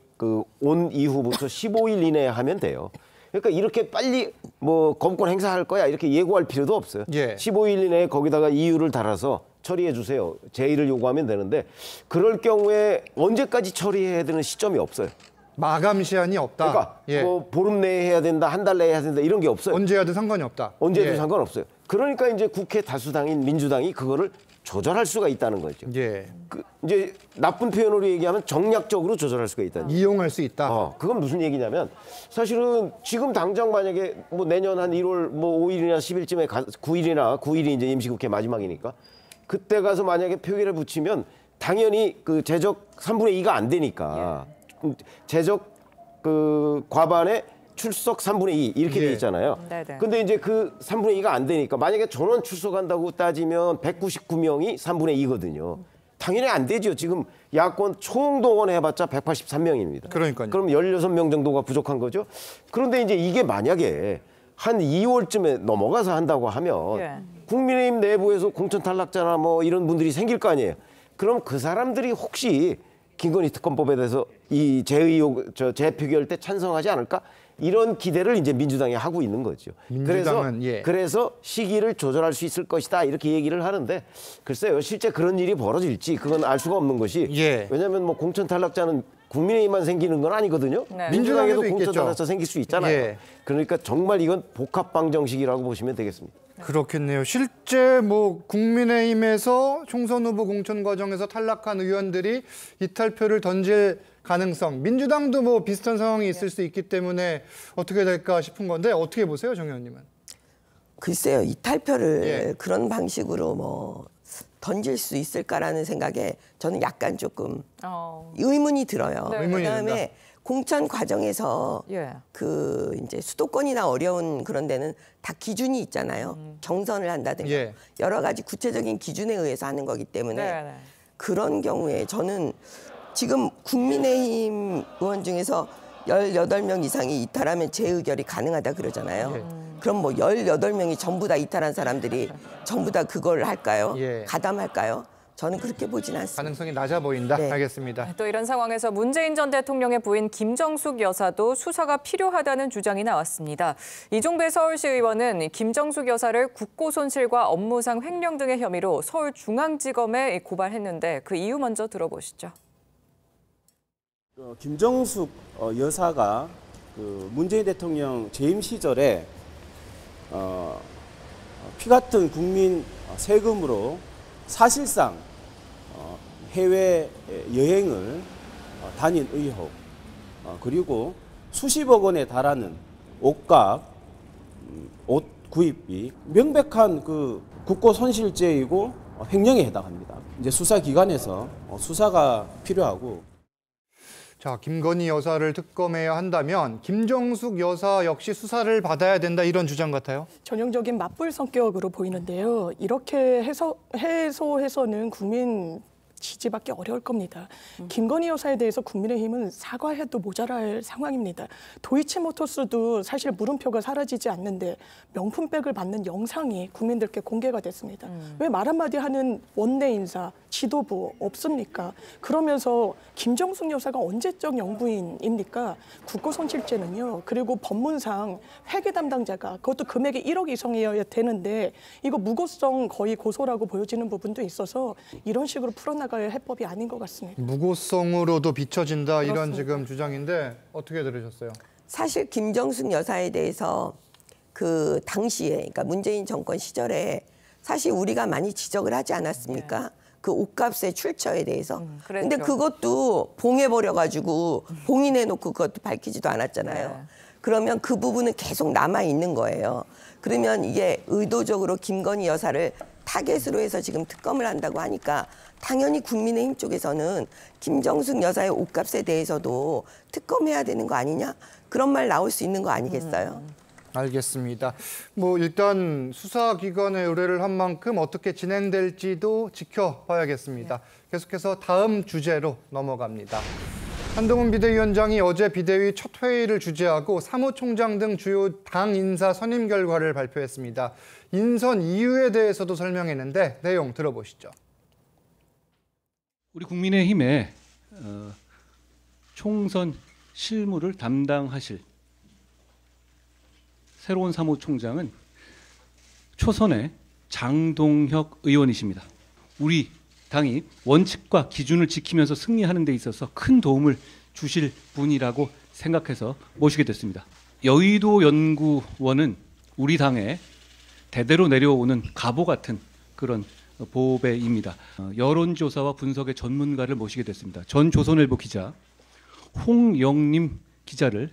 온 이후부터 15일 이내에 하면 돼요. 그러니까 이렇게 빨리 뭐 거부권 행사할 거야 이렇게 예고할 필요도 없어요. 예. 15일 이내에 거기다가 이유를 달아서 처리해 주세요. 제의를 요구하면 되는데 그럴 경우에 언제까지 처리해야 되는 시점이 없어요. 마감 시한이 없다. 그러니까 예. 뭐 보름 내에 해야 된다, 한 달 내에 해야 된다 이런 게 없어요. 언제 해도 상관이 없다. 언제 해도 예. 상관없어요. 그러니까 이제 국회 다수당인 민주당이 그거를 조절할 수가 있다는 거죠. 예. 이제 나쁜 표현으로 얘기하면 정략적으로 조절할 수가 있다는 거죠. 이용할 수 있다. 그건 무슨 얘기냐면 사실은 지금 당장 만약에 뭐 내년 한 1월 뭐 5일이나 10일쯤에 9일이 이제 임시국회 마지막이니까 그때 가서 만약에 표결에 붙이면 당연히 그 재적 3분의 2가 안 되니까 재적 과반에 출석 3분의 2 이렇게 돼 있잖아요. 네네. 근데 이제 그 3분의 2가 안 되니까 만약에 전원 출석한다고 따지면 199명이 3분의 2거든요. 당연히 안 되죠. 지금 야권 총동원 해봤자 183명입니다. 그러니까요. 그럼 16명 정도가 부족한 거죠. 그런데 이제 이게 만약에 한 2월쯤에 넘어가서 한다고 하면 국민의힘 내부에서 공천 탈락자나 뭐 이런 분들이 생길 거 아니에요. 그럼 그 사람들이 혹시 김건희 특검법에 대해서 이 재표결 때 찬성하지 않을까? 이런 기대를 이제 민주당이 하고 있는 거죠. 민주당은, 그래서 시기를 조절할 수 있을 것이다 이렇게 얘기를 하는데 글쎄요 실제 그런 일이 벌어질지 그건 알 수가 없는 것이 왜냐하면 뭐 공천 탈락자는 국민의힘만 생기는 건 아니거든요. 네. 민주당에도 공천 있겠죠. 탈락자 생길 수 있잖아요. 그러니까 정말 이건 복합방정식이라고 보시면 되겠습니다. 그렇겠네요. 실제 뭐 국민의힘에서 총선 후보 공천 과정에서 탈락한 의원들이 이탈표를 던질 가능성, 민주당도 뭐 비슷한 상황이 있을 수 있기 때문에 어떻게 될까 싶은 건데 어떻게 보세요, 정 의원님은? 글쎄요, 이탈표를 그런 방식으로 뭐 던질 수 있을까라는 생각에 저는 약간 조금 의문이 들어요. 네. 그다음에 공천 과정에서 그 이제 수도권이나 어려운 그런 데는 다 기준이 있잖아요. 경선을 한다든가 여러 가지 구체적인 기준에 의해서 하는 거기 때문에 그런 경우에 저는 지금 국민의힘 의원 중에서 18명 이상이 이탈하면 재의결이 가능하다 그러잖아요. 그럼 뭐 18명이 전부 다 이탈한 사람들이 전부 다 그걸 할까요? 가담할까요? 저는 그렇게 보진 않습니다. 가능성이 낮아 보인다. 알겠습니다. 또 이런 상황에서 문재인 전 대통령의 부인 김정숙 여사도 수사가 필요하다는 주장이 나왔습니다. 이종배 서울시 의원은 김정숙 여사를 국고손실과 업무상 횡령 등의 혐의로 서울중앙지검에 고발했는데 그 이유 먼저 들어보시죠. 김정숙 여사가 그 문재인 대통령 재임 시절에 피 같은 국민 세금으로 사실상 해외 여행을 다닌 의혹 그리고 수십억 원에 달하는 옷값, 옷 구입비 명백한 그 국고 손실죄이고 횡령에 해당합니다. 이제 수사기관에서 수사가 필요하고. 자, 김건희 여사를 특검해야 한다면 김정숙 여사 역시 수사를 받아야 된다 이런 주장 같아요. 전형적인 맞불 성격으로 보이는데요. 이렇게 해소해서는 국민 지지받기 어려울 겁니다. 김건희 여사에 대해서 국민의힘은 사과해도 모자랄 상황입니다. 도이치모터스도 사실 물음표가 사라지지 않는데 명품백을 받는 영상이 국민들께 공개가 됐습니다. 왜 말 한마디 하는 원내 인사, 지도부 없습니까? 그러면서 김정숙 여사가 언제적 영부인입니까? 국고손실죄는요. 그리고 법문상 회계 담당자가 그것도 금액이 1억 이상이어야 되는데 이거 무고성 거의 고소라고 보여지는 부분도 있어서 이런 식으로 풀어나갈 해법이 아닌 것 같습니다. 무고성으로도 비춰진다 이런 그렇습니다. 지금 주장인데 어떻게 들으셨어요? 사실 김정숙 여사에 대해서 그 당시에 그러니까 문재인 정권 시절에 사실 우리가 많이 지적을 하지 않았습니까? 네. 그 옷값의 출처에 대해서. 근데 그것도 봉해버려가지고 봉인해놓고 그것도 밝히지도 않았잖아요. 네. 그러면 그 부분은 계속 남아있는 거예요. 그러면 이게 의도적으로 김건희 여사를 타겟으로 해서 지금 특검을 한다고 하니까 당연히 국민의힘 쪽에서는 김정숙 여사의 옷값에 대해서도 특검해야 되는 거 아니냐? 그런 말 나올 수 있는 거 아니겠어요? 알겠습니다. 뭐 일단 수사기관의 의뢰를 한 만큼 어떻게 진행될지도 지켜봐야겠습니다. 계속해서 다음 주제로 넘어갑니다. 한동훈 비대위원장이 어제 비대위 첫 회의를 주재하고 사무총장 등 주요 당 인사 선임 결과를 발표했습니다. 인선 이유에 대해서도 설명했는데 내용 들어보시죠. 우리 국민의힘의 총선 실무를 담당하실 새로운 사무총장은 초선의 장동혁 의원이십니다. 우리 당이 원칙과 기준을 지키면서 승리하는 데 있어서 큰 도움을 주실 분이라고 생각해서 모시게 됐습니다. 여의도 연구원은 우리 당의 대대로 내려오는 갑오 같은 그런 보배입니다. 여론조사와 분석의 전문가를 모시게 됐습니다. 전 조선일보 기자 홍영림 기자를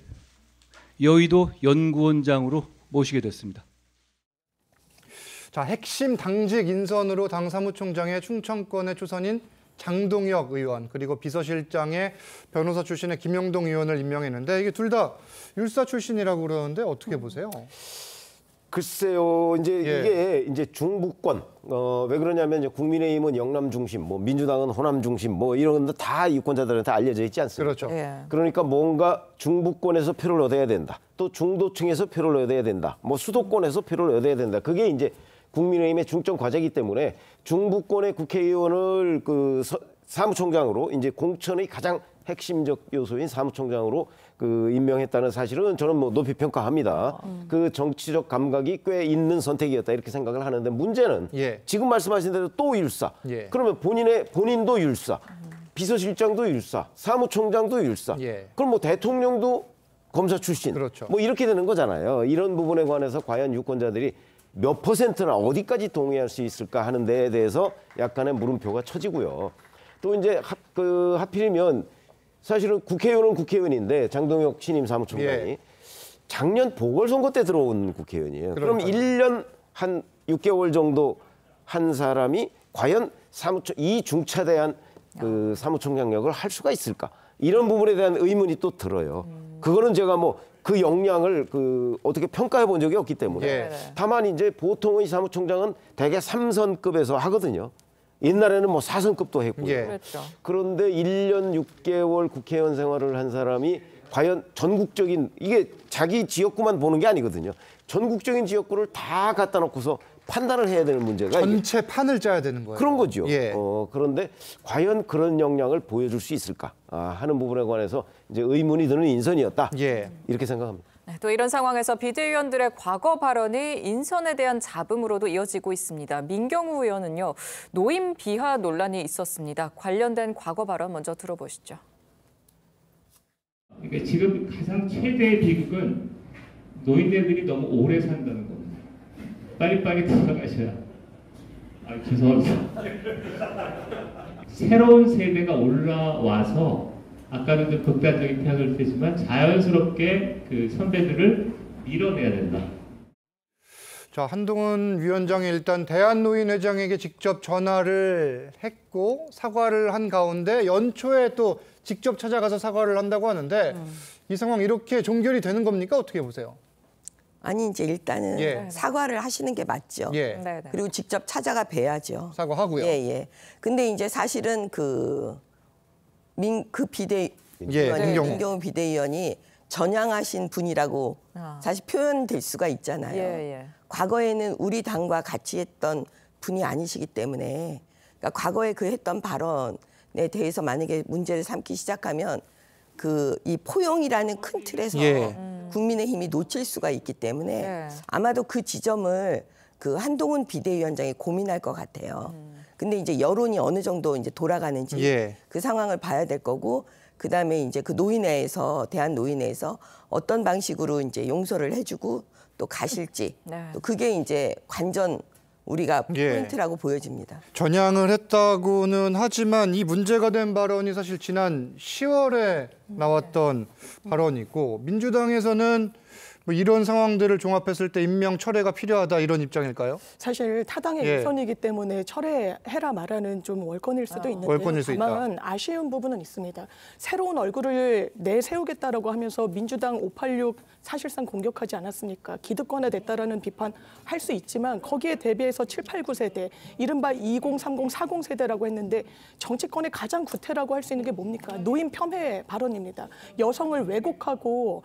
여의도 연구원장으로 모시게 됐습니다. 자, 핵심 당직 인선으로 당 사무총장의 충청권의 초선인 장동혁 의원 그리고 비서실장의 변호사 출신의 김영동 의원을 임명했는데 이게 둘 다 율사 출신이라고 그러는데 어떻게 보세요? 글쎄요, 이제 이게 이제 중부권 왜 그러냐면 이제 국민의힘은 영남 중심, 뭐 민주당은 호남 중심, 뭐 이런 거 다 유권자들한테 알려져 있지 않습니까? 그렇죠. 그러니까 뭔가 중부권에서 표를 얻어야 된다, 또 중도층에서 표를 얻어야 된다, 뭐 수도권에서 표를 얻어야 된다. 그게 이제 국민의힘의 중점 과제이기 때문에 중부권의 국회의원을 그 사무총장으로 이제 공천의 가장 핵심적 요소인 사무총장으로 그 임명했다는 사실은 저는 뭐 높이 평가합니다. 그 정치적 감각이 꽤 있는 선택이었다 이렇게 생각을 하는데 문제는 지금 말씀하신 대로 또 율사. 그러면 본인도 율사, 비서실장도 율사, 사무총장도 율사. 그럼 뭐 대통령도 검사 출신. 그렇죠. 뭐 이렇게 되는 거잖아요. 이런 부분에 관해서 과연 유권자들이 몇 퍼센트나 어디까지 동의할 수 있을까 하는 데에 대해서 약간의 물음표가 쳐지고요. 또 이제 하필이면 사실은 국회의원은 국회의원인데 장동혁 신임 사무총장이 작년 보궐선거 때 들어온 국회의원이에요. 그럼 1년 한 6개월 정도 한 사람이 과연 이 중차대한 그 사무총장역을 할 수가 있을까? 이런 부분에 대한 의문이 또 들어요. 그거는 제가 뭐 그 역량을 어떻게 평가해 본 적이 없기 때문에 다만 이제 보통의 사무총장은 대개 3선급에서 하거든요. 옛날에는 뭐 4선급도 했고요. 그렇죠. 그런데 1년 6개월 국회의원 생활을 한 사람이 과연 전국적인 이게 자기 지역구만 보는 게 아니거든요. 전국적인 지역구를 다 갖다 놓고서 판단을 해야 되는 문제가 전체 판을 짜야 되는 거예요. 그런 거죠. 그런데 과연 그런 역량을 보여줄 수 있을까 하는 부분에 관해서 이제 의문이 드는 인선이었다. 이렇게 생각합니다. 네, 또 이런 상황에서 비대위원들의 과거 발언이 인선에 대한 잡음으로도 이어지고 있습니다. 민경우 의원은요, 노인 비하 논란이 있었습니다. 관련된 과거 발언 먼저 들어보시죠. 그러니까 지금 가장 최대의 비극은 노인네들이 너무 오래 산다는 겁니다. 빨리빨리 돌아가셔야. 죄송합니다. 새로운 세대가 올라와서 아까는 좀 극단적인 표현을 했지만 자연스럽게 그 선배들을 밀어내야 된다. 자, 한동훈 위원장이 일단 대한노인회장에게 직접 전화를 했고 사과를 한 가운데 연초에 또 직접 찾아가서 사과를 한다고 하는데 이 상황 이렇게 종결이 되는 겁니까? 어떻게 보세요? 아니 이제 일단은 예. 사과를 하시는 게 맞죠. 예. 그리고 직접 찾아가 뵈야죠. 사과하고요. 예. 근데 이제 사실은 민경우 비대위원이 전향하신 분이라고 사실 표현될 수가 있잖아요. 과거에는 우리 당과 같이 했던 분이 아니시기 때문에 그러니까 과거에 그 했던 발언에 대해서 만약에 문제를 삼기 시작하면 이 포용이라는 큰 틀에서 국민의힘이 놓칠 수가 있기 때문에 아마도 그 지점을 한동훈 비대위원장이 고민할 것 같아요. 근데 이제 여론이 어느 정도 이제 돌아가는지 그 상황을 봐야 될 거고, 그다음에 이제 노인회에서 대한 노인회에서 어떤 방식으로 이제 용서를 해주고 또 가실지 또 그게 이제 관전 우리가 포인트라고 보여집니다. 전향을 했다고는 하지만 이 문제가 된 발언이 사실 지난 10월에 나왔던 발언이고, 민주당에서는 뭐 이런 상황들을 종합했을 때 임명 철회가 필요하다 이런 입장일까요? 사실 타당의 우선이기 때문에 철회해라 말하는 좀 월권일 수도 있는데 다만 아쉬운 부분은 있습니다. 새로운 얼굴을 내세우겠다라고 하면서 민주당 586 사실상 공격하지 않았습니까? 기득권화됐다라는 비판 할 수 있지만 거기에 대비해서 7, 8, 9세대 이른바 20, 30, 40 세대라고 했는데 정치권의 가장 구태라고 할 수 있는 게 뭡니까? 노인 폄훼 발언입니다. 여성을 왜곡하고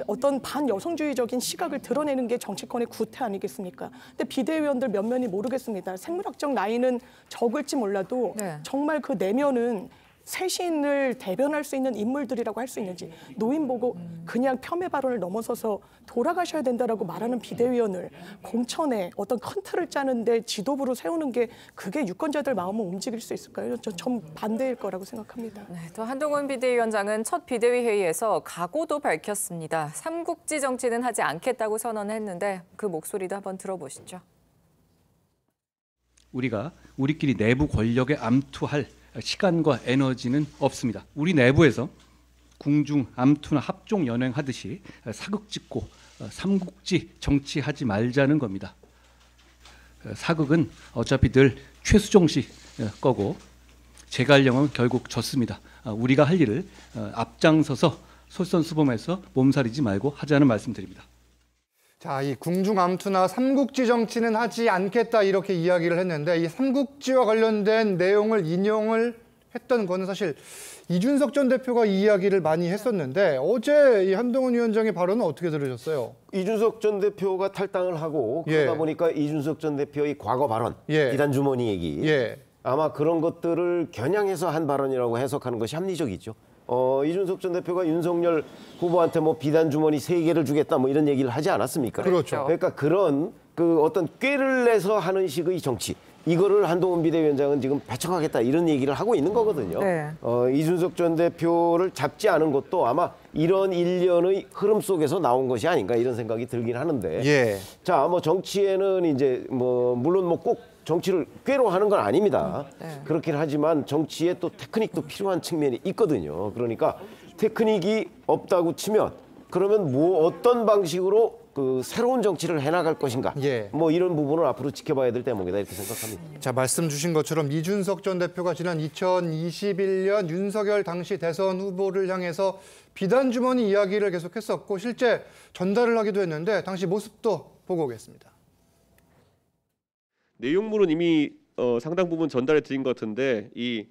어떤 반여성주의적인 시각을 드러내는 게 정치권의 구태 아니겠습니까? 근데 비대위원들 몇 면이 모르겠습니다. 생물학적 나이는 적을지 몰라도 정말 그 내면은 세신을 대변할 수 있는 인물들이라고 할 수 있는지, 노인 보고 그냥 폄훼 발언을 넘어서서 돌아가셔야 된다라고 말하는 비대위원을 공천에 어떤 큰 틀을 짜는데 지도부로 세우는 게 그게 유권자들 마음을 움직일 수 있을까요? 전 반대일 거라고 생각합니다. 또 한동훈 비대위원장은 첫 비대위 회의에서 각오도 밝혔습니다. 삼국지 정치는 하지 않겠다고 선언했는데 그 목소리도 한번 들어보시죠. 우리가 우리끼리 내부 권력에 암투할 시간과 에너지는 없습니다. 우리 내부에서 궁중, 암투나 합종 연행하듯이 사극 짓고 삼국지 정치하지 말자는 겁니다. 사극은 어차피 늘 최수종 씨 거고 제갈량은 결국 졌습니다. 우리가 할 일을 앞장서서 솔선수범해서 몸살이지 말고 하자는 말씀드립니다. 자, 이 궁중 암투나 삼국지 정치는 하지 않겠다 이렇게 이야기를 했는데, 이 삼국지와 관련된 내용을 인용을 했던 거는 사실 이준석 전 대표가 이 이야기를 많이 했었는데, 어제 이 한동훈 위원장의 발언은 어떻게 들으셨어요? 이준석 전 대표가 탈당을 하고 그러다 보니까 이준석 전 대표의 과거 발언, 비단 주머니 얘기, 아마 그런 것들을 겨냥해서 한 발언이라고 해석하는 것이 합리적이죠. 이준석 전 대표가 윤석열 후보한테 뭐 비단 주머니 3개를 주겠다 뭐 이런 얘기를 하지 않았습니까? 그렇죠. 그러니까 그런 어떤 꾀를 내서 하는 식의 정치, 이거를 한동훈 비대위원장은 지금 배척하겠다 이런 얘기를 하고 있는 거거든요. 이준석 전 대표를 잡지 않은 것도 아마 이런 일련의 흐름 속에서 나온 것이 아닌가 이런 생각이 들긴 하는데, 자, 뭐 정치에는 이제 뭐 물론 뭐 꼭 정치를 꾀로 하는 건 아닙니다. 그렇긴 하지만 정치에 또 테크닉도 필요한 측면이 있거든요. 그러니까 테크닉이 없다고 치면 그러면 뭐 어떤 방식으로 새로운 정치를 해나갈 것인가, 뭐 이런 부분을 앞으로 지켜봐야 될 대목이다 이렇게 생각합니다. 자, 말씀 주신 것처럼 이준석 전 대표가 지난 2021년 윤석열 당시 대선 후보를 향해서 비단 주머니 이야기를 계속했었고 실제 전달을 하기도 했는데, 당시 모습도 보고 오겠습니다. 내용물은 이미 상당 부분 전달해 드린 것 같은데 이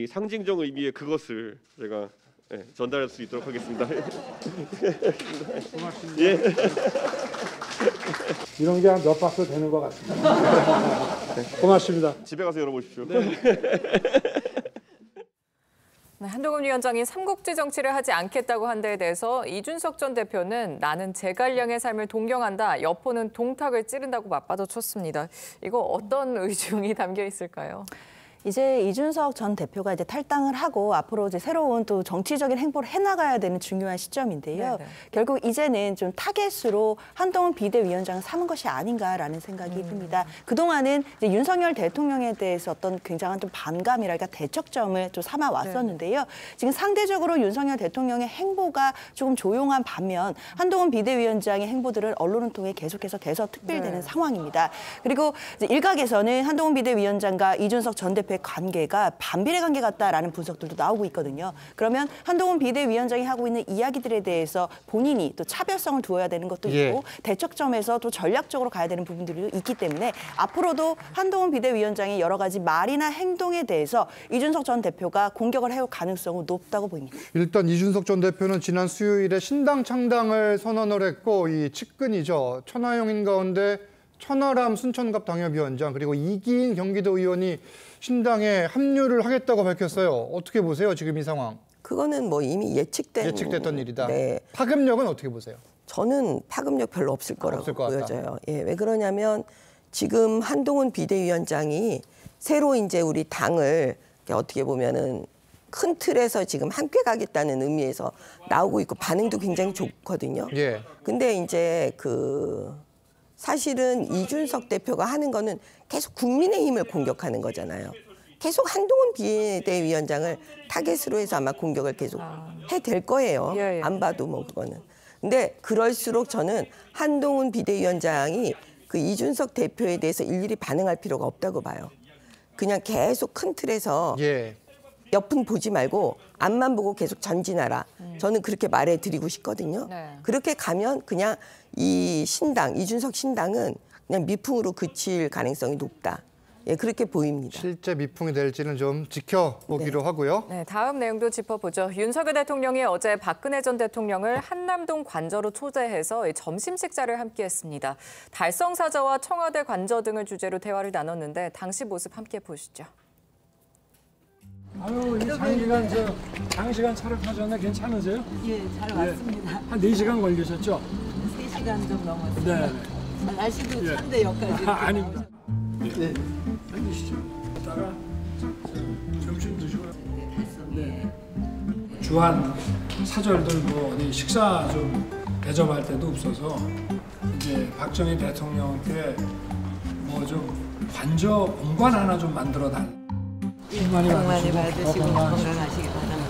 상징적 의미의 그것을 제가 전달할 수 있도록 하겠습니다. 고맙습니다. 이런 게 한 몇 박스 되는 것 같습니다. 고맙습니다. 집에 가서 열어보십시오. 한동훈 위원장이 삼국지 정치를 하지 않겠다고 한 데에 대해서 이준석 전 대표는 나는 제갈량의 삶을 동경한다, 여포는 동탁을 찌른다고 맞받아쳤습니다. 이거 어떤 의중이 담겨 있을까요? 이제 이준석 전 대표가 이제 탈당을 하고 앞으로 이제 새로운 또 정치적인 행보를 해나가야 되는 중요한 시점인데요. 결국 이제는 좀 타겟으로 한동훈 비대위원장을 삼은 것이 아닌가라는 생각이 듭니다. 그동안은 이제 윤석열 대통령에 대해서 어떤 굉장한 좀 반감이랄까 대척점을 좀 삼아 왔었는데요. 지금 상대적으로 윤석열 대통령의 행보가 조금 조용한 반면 한동훈 비대위원장의 행보들을 언론을 통해 계속해서 대서특필되는 상황입니다. 그리고 이제 일각에서는 한동훈 비대위원장과 이준석 전 대표 대표의 관계가 반비례 관계 같다라는 분석들도 나오고 있거든요. 그러면 한동훈 비대위원장이 하고 있는 이야기들에 대해서 본인이 또 차별성을 두어야 되는 것도 있고 대척점에서 또 전략적으로 가야 되는 부분들이 있기 때문에 앞으로도 한동훈 비대위원장의 여러 가지 말이나 행동에 대해서 이준석 전 대표가 공격을 해올 가능성은 높다고 보입니다. 일단 이준석 전 대표는 지난 수요일에 신당 창당을 선언을 했고 이 측근이죠. 천하영인 가운데 천하람 순천갑 당협위원장 그리고 이기인 경기도 의원이 신당에 합류를 하겠다고 밝혔어요. 어떻게 보세요, 지금 이 상황? 그거는 뭐 이미 예측됐던 일이다. 네. 파급력은 어떻게 보세요? 저는 파급력 별로 없을 거라고 보여져요. 예, 왜 그러냐면 지금 한동훈 비대위원장이 새로 이제 우리 당을 어떻게 보면은 큰 틀에서 지금 함께 가겠다는 의미에서 나오고 있고 반응도 굉장히 좋거든요. 근데 이제 사실은 이준석 대표가 하는 거는 계속 국민의힘을 공격하는 거잖아요. 계속 한동훈 비대위원장을 타겟으로 해서 아마 공격을 계속 해댈 거예요. 안 봐도 뭐 그거는. 근데 그럴수록 저는 한동훈 비대위원장이 그 이준석 대표에 대해서 일일이 반응할 필요가 없다고 봐요. 그냥 계속 큰 틀에서 옆은 보지 말고 앞만 보고 계속 전진하라. 저는 그렇게 말해드리고 싶거든요. 그렇게 가면 그냥 이 신당, 이준석 신당은 그냥 미풍으로 그칠 가능성이 높다. 예, 그렇게 보입니다. 실제 미풍이 될지는 좀 지켜보기로 하고요. 네, 다음 내용도 짚어보죠. 윤석열 대통령이 어제 박근혜 전 대통령을 한남동 관저로 초대해서 점심 식사를 함께했습니다. 달성사자와 청와대 관저 등을 주제로 대화를 나눴는데 당시 모습 함께 보시죠. 아유, 장시간 차를 타셨네. 괜찮으세요? 예, 잘 왔습니다. 한 4시간 걸리셨죠? 3시간 좀 넘었어요. 네. 날씨도 찬데 여기까지. 아닙니다. 네. 앉으시죠. 이따가 점심 드시고. 네. 주한 사절들 뭐 어디 식사 좀 대접할 때도 없어서 이제 박정희 대통령께 뭐 좀 관저 공간 하나 좀 만들어 달라. 많이 받으시고 건강하시기 바랍니다.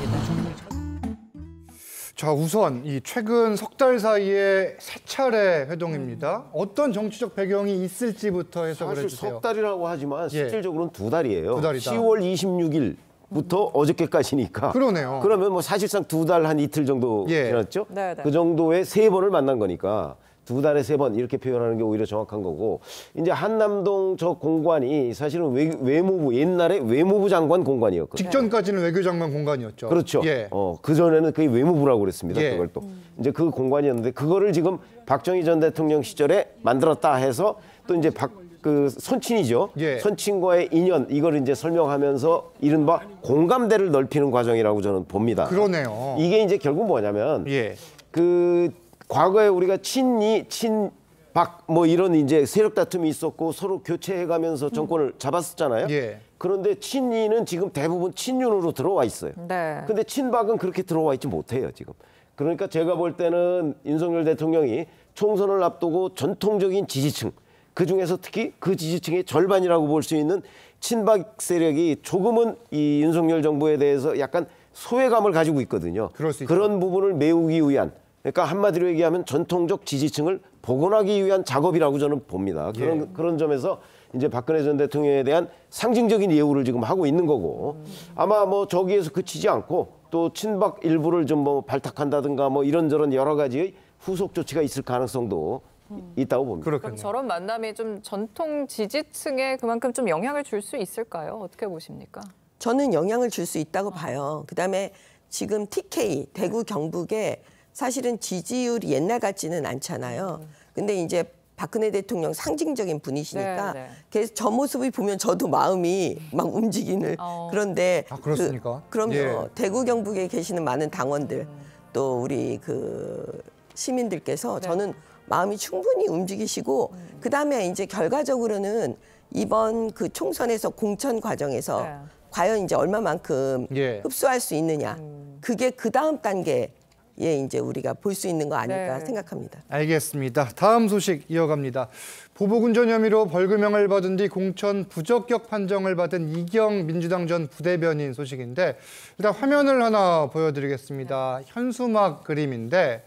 자, 우선 이 최근 석 달 사이에 3차례 회동입니다. 어떤 정치적 배경이 있을지부터 해석을 사실 해주세요. 석 달이라고 하지만 실질적으로는 2달이에요. 2달이다. 10월 26일부터 어저께까지니까. 그러네요. 그러면 뭐 사실상 2달 한 이틀 정도 지났죠? 그 정도의 3번을 만난 거니까 2달에 3번 이렇게 표현하는 게 오히려 정확한 거고, 이제 한남동 저 공간이 사실은 외무부, 옛날에 외무부 장관 공간이었거든요. 직전까지는 외교장관 공간이었죠. 그렇죠. 그전에는 그게 외무부라고 그랬습니다. 그걸 또 이제 그 공간이었는데 그거를 지금 박정희 전 대통령 시절에 만들었다 해서 또 이제 선친이죠. 선친과의 인연, 이걸 이제 설명하면서 이른바 공감대를 넓히는 과정이라고 저는 봅니다. 그러네요. 이게 이제 결국 뭐냐면 과거에 우리가 친이, 친박 뭐 이런 이제 세력 다툼이 있었고 서로 교체해가면서 정권을 잡았었잖아요. 그런데 친이는 지금 대부분 친윤으로 들어와 있어요. 근데 친박은 그렇게 들어와 있지 못해요, 지금. 그러니까 제가 볼 때는 윤석열 대통령이 총선을 앞두고 전통적인 지지층, 그중에서 특히 그 지지층의 절반이라고 볼 수 있는 친박 세력이 조금은 이 윤석열 정부에 대해서 약간 소외감을 가지고 있거든요. 그런 부분을 메우기 위한, 그러니까 한마디로 얘기하면 전통적 지지층을 복원하기 위한 작업이라고 저는 봅니다. 그런 점에서 이제 박근혜 전 대통령에 대한 상징적인 예우를 지금 하고 있는 거고, 아마 뭐 저기에서 그치지 않고 또 친박 일부를 좀 뭐 발탁한다든가 뭐 이런저런 여러 가지의 후속 조치가 있을 가능성도 있다고 봅니다. 그럼 저런 만남이 좀 전통 지지층에 그만큼 좀 영향을 줄 수 있을까요? 어떻게 보십니까? 저는 영향을 줄 수 있다고 봐요. 그다음에 지금 TK, 대구 경북에 사실은 지지율이 옛날 같지는 않잖아요. 근데 이제 박근혜 대통령 상징적인 분이시니까 그래서 저 모습을 보면 저도 마음이 막 움직이는 그런데 그렇습니까? 그럼요. 대구 경북에 계시는 많은 당원들 또 우리 시민들께서 저는 마음이 충분히 움직이시고 그다음에 이제 결과적으로는 이번 총선에서 공천 과정에서 과연 이제 얼마만큼 흡수할 수 있느냐. 그게 그다음 단계에 이제 우리가 볼 수 있는 거 아닐까 생각합니다. 알겠습니다. 다음 소식 이어갑니다. 보복운전 혐의로 벌금형을 받은 뒤 공천 부적격 판정을 받은 이경 민주당 전 부대변인 소식인데 일단 화면을 하나 보여드리겠습니다. 현수막 그림인데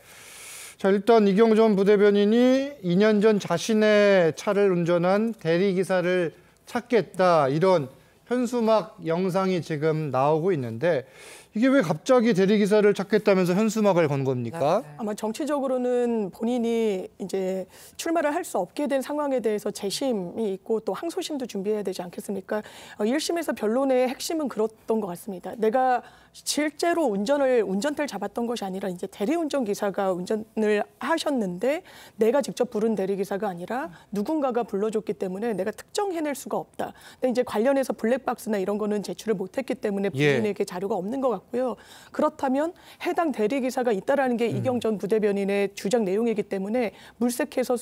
자, 일단 이경 전 부대변인이 2년 전 자신의 차를 운전한 대리기사를 찾겠다 이런 현수막 영상이 지금 나오고 있는데 이게 왜 갑자기 대리기사를 찾겠다면서 현수막을 건 겁니까? 아마 정치적으로는 본인이 이제 출마를 할 수 없게 된 상황에 대해서 재심이 있고 또 항소심도 준비해야 되지 않겠습니까? 1심에서 변론의 핵심은 그랬던 것 같습니다. 내가 실제로 운전대를 잡았던 것이 아니라 이제 대리운전 기사가 운전을 하셨는데 내가 직접 부른 대리기사가 아니라 누군가가 불러줬기 때문에 내가 특정해낼 수가 없다. 근데 이제 관련해서 블랙박스나 이런 거는 제출을 못했기 때문에 본인에게 자료가 없는 것 같고요. 그렇다면 해당 대리기사가 있다라는 게 이경전 부대변인의 주장 내용이기 때문에 물색해서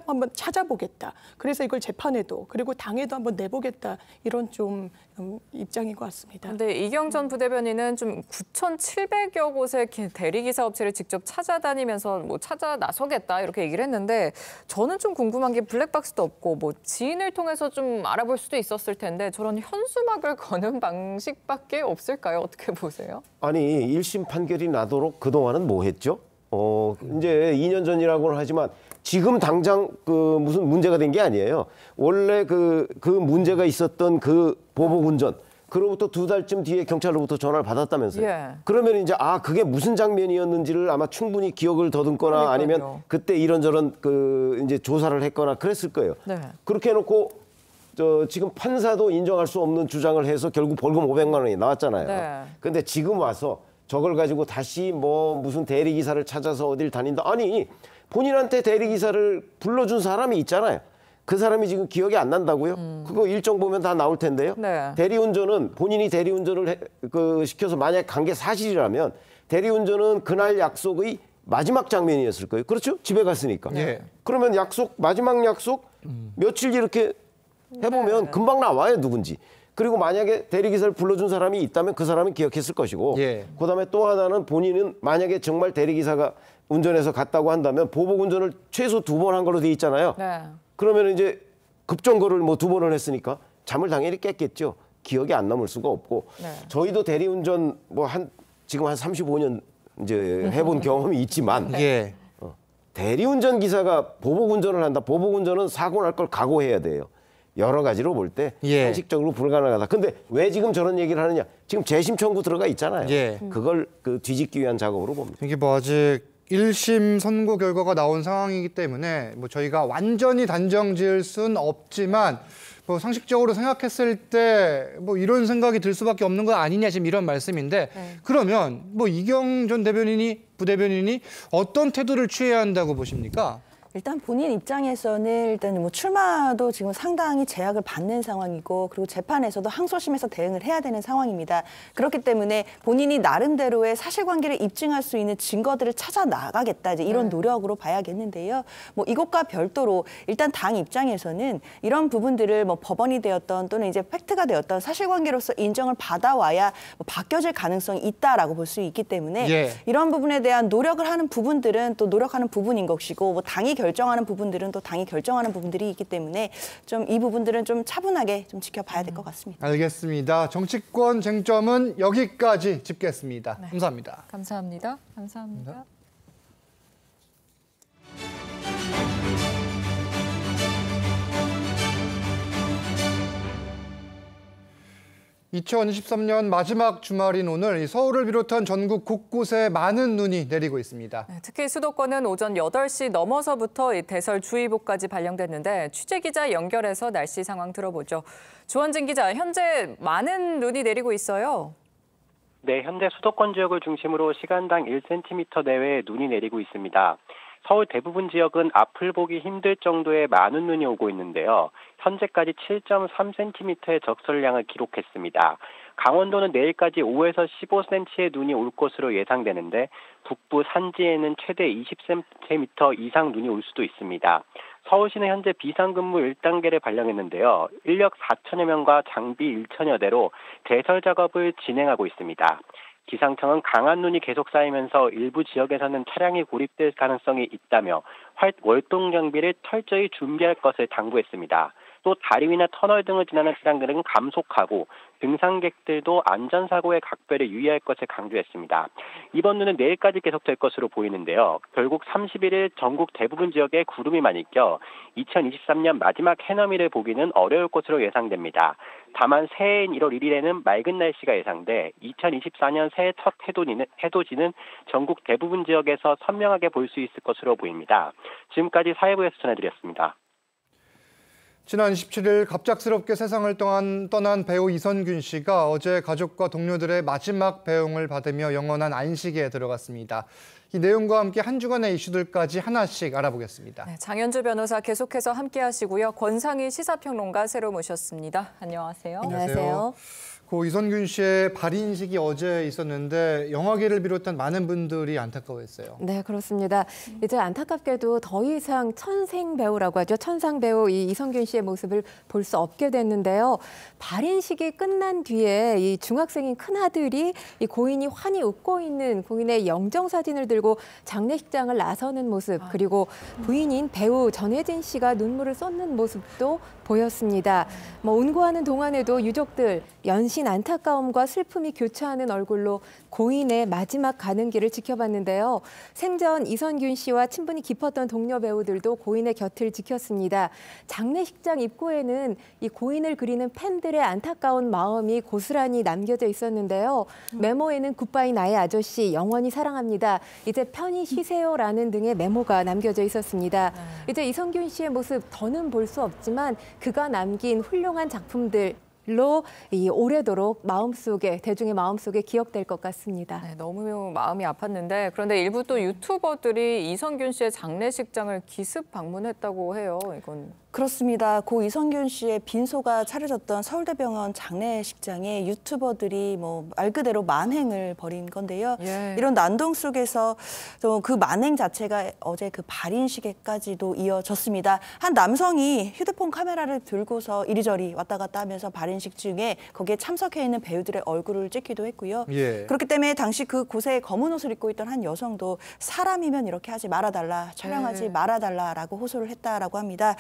한번 찾아보겠다. 그래서 이걸 재판에도 그리고 당에도 한번 내보겠다. 이런 좀 입장인 것 같습니다. 근데 이경전 부대변인은 좀 9,700여 곳의 대리기사 업체를 직접 찾아다니면서 뭐 찾아 나서겠다 이렇게 얘기를 했는데 저는 좀 궁금한 게 블랙박스도 없고 뭐 지인을 통해서 좀 알아볼 수도 있었을 텐데 저런 현수막을 거는 방식밖에 없을까요? 어떻게 보세요? 아니 1심 판결이 나도록 그동안은 뭐 했죠? 이제 2년 전이라고는 하지만 지금 당장 그 무슨 문제가 된 게 아니에요. 원래 그 문제가 있었던 그 보복운전 그로부터 2달쯤 뒤에 경찰로부터 전화를 받았다면서요. 예. 그러면 이제 그게 무슨 장면이었는지를 아마 충분히 기억을 더듬거나 아니면 그때 이런저런 이제 조사를 했거나 그랬을 거예요. 네. 그렇게 해놓고 지금 판사도 인정할 수 없는 주장을 해서 결국 벌금 500만 원이 나왔잖아요. 네. 근데 지금 와서 저걸 가지고 다시 뭐 무슨 대리기사를 찾아서 어딜 다닌다. 아니 본인한테 대리기사를 불러준 사람이 있잖아요. 그 사람이 지금 기억이 안 난다고요? 그거 일정 보면 다 나올 텐데요. 네. 대리운전은 본인이 대리운전을 시켜서 만약 간 게 사실이라면 대리운전은 그날 약속의 마지막 장면이었을 거예요. 그렇죠? 집에 갔으니까. 네. 그러면 마지막 약속 며칠 이렇게 해보면 금방 나와요, 누군지. 그리고 만약에 대리기사를 불러준 사람이 있다면 그 사람은 기억했을 것이고 그다음에 또 하나는 본인은 만약에 정말 대리기사가 운전해서 갔다고 한다면 보복운전을 최소 2번 한 걸로 돼 있잖아요. 네. 그러면 이제 급정거를 뭐 2번을 했으니까 잠을 당연히 깼겠죠. 기억이 안 남을 수가 없고 저희도 대리운전 지금 한 35년 이제 해본 경험이 있지만 대리운전 기사가 보복운전을 한다. 보복운전은 사고 날 걸 각오해야 돼요. 여러 가지로 볼 때 상식적으로 불가능하다. 근데 왜 지금 저런 얘기를 하느냐? 지금 재심 청구 들어가 있잖아요. 그걸 뒤집기 위한 작업으로 봅니다. 이게 뭐 아직 1심 선고 결과가 나온 상황이기 때문에 뭐 저희가 완전히 단정 지을 순 없지만 뭐 상식적으로 생각했을 때 뭐 이런 생각이 들 수밖에 없는 거 아니냐 지금 이런 말씀인데 그러면 뭐 이경전 부대변인이 어떤 태도를 취해야 한다고 보십니까? 일단 본인 입장에서는 일단 뭐 출마도 지금 상당히 제약을 받는 상황이고 그리고 재판에서도 항소심에서 대응을 해야 되는 상황입니다. 그렇기 때문에 본인이 나름대로의 사실관계를 입증할 수 있는 증거들을 찾아 나가겠다 이제 이런 노력으로 봐야겠는데요. 뭐 이것과 별도로 일단 당 입장에서는 이런 부분들을 뭐 법원이 되었던 또는 이제 팩트가 되었던 사실관계로서 인정을 받아와야 뭐 바뀌어질 가능성이 있다라고 볼 수 있기 때문에 이런 부분에 대한 노력을 하는 부분들은 또 노력하는 부분인 것이고 뭐 당이 결정하는 부분들은 또 당이 결정하는 부분들이 있기 때문에 좀 이 부분들은 좀 차분하게 좀 지켜봐야 될 것 같습니다. 알겠습니다. 정치권 쟁점은 여기까지 짚겠습니다. 감사합니다. 감사합니다. 감사합니다. 2023년 마지막 주말인 오늘 서울을 비롯한 전국 곳곳에 많은 눈이 내리고 있습니다. 특히 수도권은 오전 8시 넘어서부터 대설주의보까지 발령됐는데 취재기자 연결해서 날씨 상황 들어보죠. 주원진 기자, 현재 많은 눈이 내리고 있어요. 네, 현재 수도권 지역을 중심으로 시간당 1cm 내외의 눈이 내리고 있습니다. 서울 대부분 지역은 앞을 보기 힘들 정도의 많은 눈이 오고 있는데요. 현재까지 7.3cm의 적설량을 기록했습니다. 강원도는 내일까지 5에서 15cm의 눈이 올 것으로 예상되는데 북부 산지에는 최대 20cm 이상 눈이 올 수도 있습니다. 서울시는 현재 비상근무 1단계를 발령했는데요. 인력 4천여 명과 장비 1천여 대로 대설 작업을 진행하고 있습니다. 기상청은 강한 눈이 계속 쌓이면서 일부 지역에서는 차량이 고립될 가능성이 있다며 월동 장비를 철저히 준비할 것을 당부했습니다. 또 다리 위나 터널 등을 지나는 차량들은 감속하고 등산객들도 안전사고의 각별에 유의할 것을 강조했습니다. 이번 눈은 내일까지 계속될 것으로 보이는데요. 결국 31일 전국 대부분 지역에 구름이 많이 껴 2023년 마지막 해넘이를 보기는 어려울 것으로 예상됩니다. 다만 새해인 1월 1일에는 맑은 날씨가 예상돼 2024년 새해 첫 해돋이는 전국 대부분 지역에서 선명하게 볼 수 있을 것으로 보입니다. 지금까지 사회부에서 전해드렸습니다. 지난 27일 갑작스럽게 세상을 떠난 배우 이선균 씨가 어제 가족과 동료들의 마지막 배웅을 받으며 영원한 안식에 들어갔습니다. 이 내용과 함께 한 주간의 이슈들까지 하나씩 알아보겠습니다. 네, 장현주 변호사 계속해서 함께하시고요. 권상희 시사평론가 새로 모셨습니다. 안녕하세요. 안녕하세요. 고 이선균 씨의 발인식이 어제 있었는데 영화계를 비롯한 많은 분들이 안타까워했어요. 네, 그렇습니다. 이제 안타깝게도 더 이상 천생 배우라고 하죠. 천상 배우 이선균 씨의 모습을 볼 수 없게 됐는데요. 발인식이 끝난 뒤에 이 중학생인 큰아들이 이 고인이 환히 웃고 있는 고인의 영정사진을 들고 장례식장을 나서는 모습, 그리고 부인인 배우 전혜진 씨가 눈물을 쏟는 모습도 보였습니다. 운고하는 동안에도 유족들 연신 안타까움과 슬픔이 교차하는 얼굴로 고인의 마지막 가는 길을 지켜봤는데요. 생전 이선균 씨와 친분이 깊었던 동료 배우들도 고인의 곁을 지켰습니다. 장례식장 입구에는 이 고인을 그리는 팬들의 안타까운 마음이 고스란히 남겨져 있었는데요. 메모에는 굿바이 나의 아저씨, 영원히 사랑합니다. 이제 편히 쉬세요라는 등의 메모가 남겨져 있었습니다. 이제 이선균 씨의 모습 더는 볼 수 없지만 그가 남긴 훌륭한 작품들로 오래도록 대중의 마음속에 기억될 것 같습니다. 네, 너무 마음이 아팠는데 그런데 일부 또 유튜버들이 이선균 씨의 장례식장을 기습 방문했다고 해요. 이건 그렇습니다. 고 이선균 씨의 빈소가 차려졌던 서울대병원 장례식장에 유튜버들이 말 그대로 만행을 벌인 건데요. 예. 이런 난동 속에서 그 만행 자체가 어제 그 발인식에까지도 이어졌습니다. 한 남성이 휴대폰 카메라를 들고서 이리저리 왔다 갔다 하면서 발인식 중에 거기에 참석해 있는 배우들의 얼굴을 찍기도 했고요. 예. 그렇기 때문에 당시 그곳에 검은 옷을 입고 있던 한 여성도 사람이면 이렇게 하지 말아달라, 촬영하지 말아달라라고 호소를 했다라고 합니다.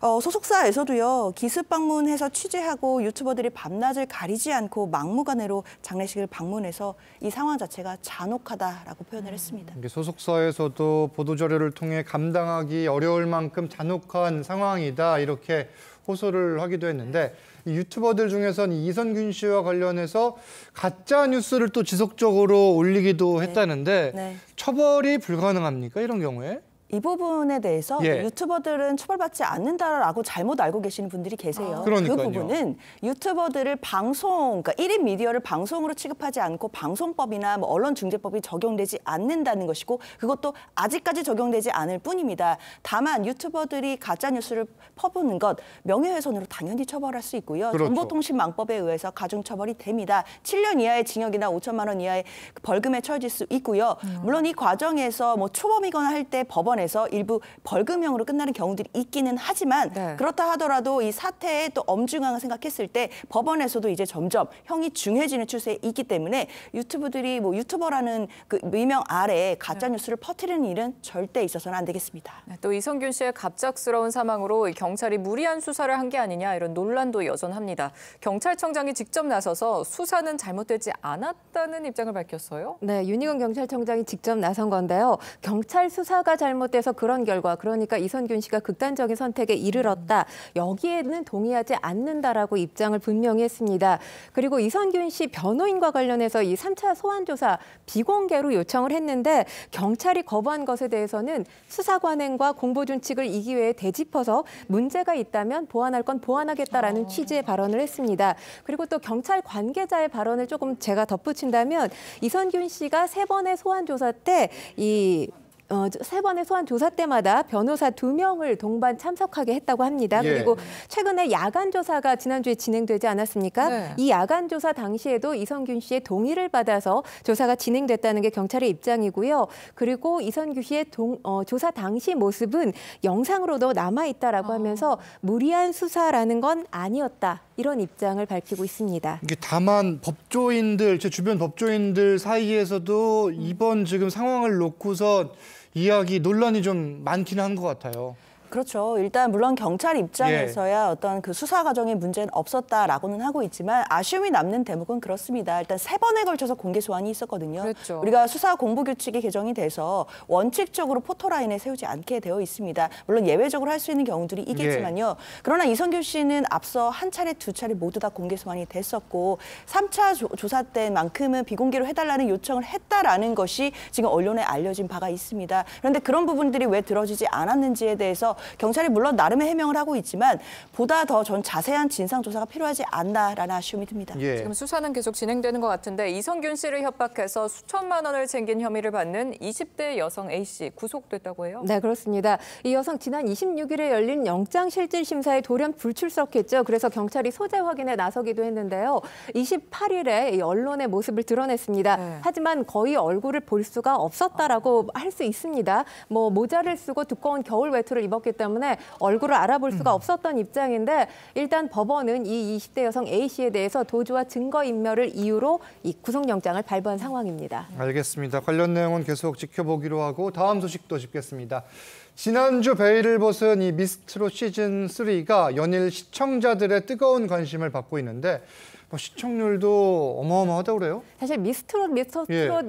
소속사에서도요, 기습 방문해서 취재하고 유튜버들이 밤낮을 가리지 않고 막무가내로 장례식을 방문해서 이 상황 자체가 잔혹하다라고 표현을 했습니다. 소속사에서도 보도자료를 통해 감당하기 어려울 만큼 잔혹한 상황이다 이렇게 호소를 하기도 했는데 이 유튜버들 중에서는 이선균 씨와 관련해서 가짜 뉴스를 또 지속적으로 올리기도 했다는데 처벌이 불가능합니까? 이런 경우에? 이 부분에 대해서 유튜버들은 처벌받지 않는다라고 잘못 알고 계시는 분들이 계세요. 그 부분은 유튜버들을 그러니까 1인 미디어를 방송으로 취급하지 않고 방송법이나 언론중재법이 적용되지 않는다는 것이고 그것도 아직까지 적용되지 않을 뿐입니다. 다만 유튜버들이 가짜뉴스를 퍼부는 것 명예훼손으로 당연히 처벌할 수 있고요. 정보통신망법에 의해서 가중처벌이 됩니다. 7년 이하의 징역이나 5천만 원 이하의 벌금에 처해질 수 있고요. 물론 이 과정에서 초범이거나 할 때 법원 에서 일부 벌금형으로 끝나는 경우들이 있기는 하지만 그렇다 하더라도 이 사태의 또 엄중함을 생각했을 때 법원에서도 이제 점점 형이 중해지는 추세에 있기 때문에 유튜브들이 유튜버라는 그 미명 아래에 가짜 뉴스를 퍼뜨리는 일은 절대 있어서는 안 되겠습니다. 또 이선균 씨의 갑작스러운 사망으로 경찰이 무리한 수사를 한 게 아니냐 이런 논란도 여전합니다. 경찰청장이 직접 나서서 수사는 잘못되지 않았다는 입장을 밝혔어요. 네, 윤희근 경찰청장이 직접 나선 건데요. 경찰 수사가 잘못돼서 그런 결과, 그러니까 이선균 씨가 극단적인 선택에 이르렀다. 여기에는 동의하지 않는다라고 입장을 분명히 했습니다. 그리고 이선균 씨 변호인과 관련해서 이 3차 소환조사 비공개로 요청을 했는데 경찰이 거부한 것에 대해서는 수사관행과 공보준칙을 이 기회에 되짚어서 문제가 있다면 보완할 건 보완하겠다라는 취지의 발언을 했습니다. 그리고 또 경찰 관계자의 발언을 조금 제가 덧붙인다면 이선균 씨가 3번의 소환조사 때 세 번의 소환 조사 때마다 변호사 2명을 동반 참석하게 했다고 합니다. 그리고 최근에 야간 조사가 지난주에 진행되지 않았습니까? 이 야간 조사 당시에도 이선균 씨의 동의를 받아서 조사가 진행됐다는 게 경찰의 입장이고요. 그리고 이선균 씨의 조사 당시 모습은 영상으로도 남아있다라고 하면서 무리한 수사라는 건 아니었다. 이런 입장을 밝히고 있습니다. 이게 다만 제 주변 법조인들 사이에서도 이번 지금 상황을 놓고서 논란이 좀 많기는 한 것 같아요. 그렇죠. 일단 물론 경찰 입장에서야 어떤 그 수사 과정에 문제는 없었다라고는 하고 있지만 아쉬움이 남는 대목은 그렇습니다. 일단 3번에 걸쳐서 공개 소환이 있었거든요. 그렇죠. 우리가 수사 공보 규칙이 개정이 돼서 원칙적으로 포토라인에 세우지 않게 되어 있습니다. 물론 예외적으로 할 수 있는 경우들이 있겠지만요. 그러나 이성균 씨는 앞서 한 차례, 2차례 모두 다 공개 소환이 됐었고 3차 조사 때만큼은 비공개로 해달라는 요청을 했다라는 것이 지금 언론에 알려진 바가 있습니다. 그런데 그런 부분들이 왜 들어지지 않았는지에 대해서 경찰이 물론 나름의 해명을 하고 있지만 보다 더 전 자세한 진상 조사가 필요하지 않나라는 아쉬움이 듭니다. 지금 수사는 계속 진행되는 것 같은데 이성균 씨를 협박해서 수천만 원을 챙긴 혐의를 받는 20대 여성 A씨 구속됐다고 해요? 네, 그렇습니다. 이 여성 지난 26일에 열린 영장실질심사에 돌연 불출석했죠. 그래서 경찰이 소재 확인에 나서기도 했는데요. 28일에 이 언론의 모습을 드러냈습니다. 하지만 거의 얼굴을 볼 수가 없었다라고 할 수 있습니다. 뭐 모자를 쓰고 두꺼운 겨울 외투를 입었기 때문에 얼굴을 알아볼 수가 없었던 입장인데 일단 법원은 이 20대 여성 A씨에 대해서 도주와 증거인멸을 이유로 이 구속영장을 발부한 상황입니다. 알겠습니다. 관련 내용은 계속 지켜보기로 하고 다음 소식도 짚겠습니다. 지난주 베일을 벗은 이 미스트롯 시즌3가 연일 시청자들의 뜨거운 관심을 받고 있는데 시청률도 어마어마하다고 그래요? 사실 미스트롯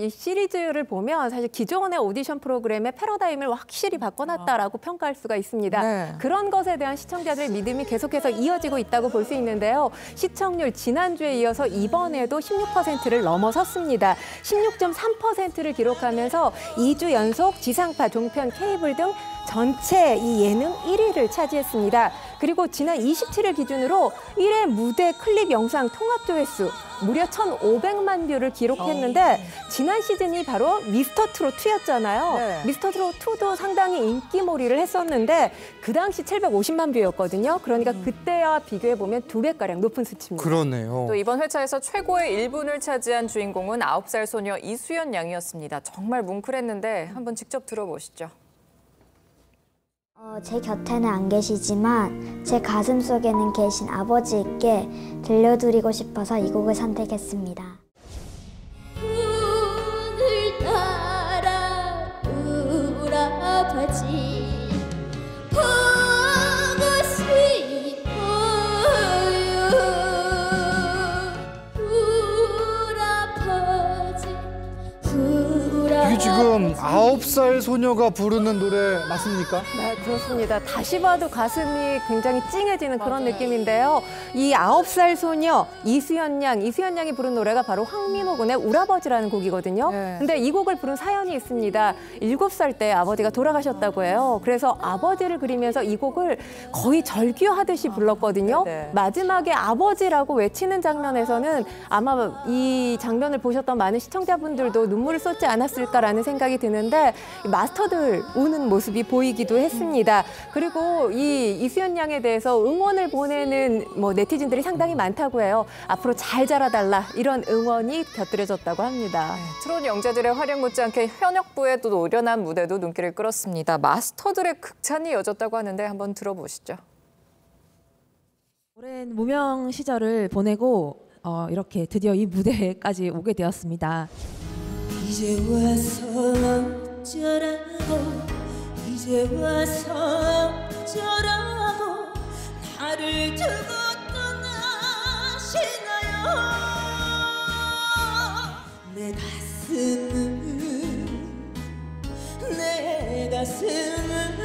이 시리즈를 보면 사실 기존의 오디션 프로그램의 패러다임을 확실히 바꿔놨다라고 평가할 수가 있습니다. 그런 것에 대한 시청자들의 믿음이 계속해서 이어지고 있다고 볼 수 있는데요. 시청률 지난주에 이어서 이번에도 16%를 넘어섰습니다. 16.3%를 기록하면서 2주 연속 지상파, 종편, 케이블 등 전체 이 예능 1위를 차지했습니다. 그리고 지난 27일 기준으로 1회 무대 클립 영상 통합 조회수 무려 1,500만 뷰를 기록했는데 지난 시즌이 바로 미스터트롯 2였잖아요. 미스터트롯 2도 상당히 인기몰이를 했었는데 그 당시 750만 뷰였거든요. 그러니까 그때와 비교해보면 2배가량 높은 수치입니다. 그러네요. 또 이번 회차에서 최고의 1분을 차지한 주인공은 9살 소녀 이수연 양이었습니다. 정말 뭉클했는데 한번 직접 들어보시죠. 제 곁에는 안 계시지만 제 가슴 속에는 계신 아버지께 들려드리고 싶어서 이 곡을 선택했습니다. 오늘따라 우리 아버지 보고 싶어요. 우리 아버지 이게 지금 9살 소녀가 부르는 노래 맞습니까? 네, 그렇습니다. 다시 봐도 가슴이 굉장히 찡해지는 그런 느낌인데요. 이 9살 소녀 이수연 양이 부른 노래가 바로 황민호 군의 울아버지라는 곡이거든요. 근데 이 곡을 부른 사연이 있습니다. 7살 때 아버지가 돌아가셨다고 해요. 그래서 아버지를 그리면서 이 곡을 거의 절규하듯이 불렀거든요. 마지막에 아버지라고 외치는 장면에서는 아마 이 장면을 보셨던 많은 시청자분들도 눈물을 쏟지 않았을까라는 생각이 드는데 마스터들 우는 모습이 보이기도 했습니다. 그리고 이 이수연 양에 대해서 응원을 보내는 네티즌들이 상당히 많다고 해요. 앞으로 잘 자라달라 이런 응원이 곁들여졌다고 합니다. 트롯 영재들의 활약 못지않게 현역부의 또 노련한 무대도 눈길을 끌었습니다. 마스터들의 극찬이 이어졌다고 하는데 한번 들어보시죠. 오랜 무명 시절을 보내고 이렇게 드디어 이 무대까지 오게 되었습니다. 이제 와서 어쩌라고 이제 와서 어쩌라고 나를 두고 떠나시나요. 내 가슴은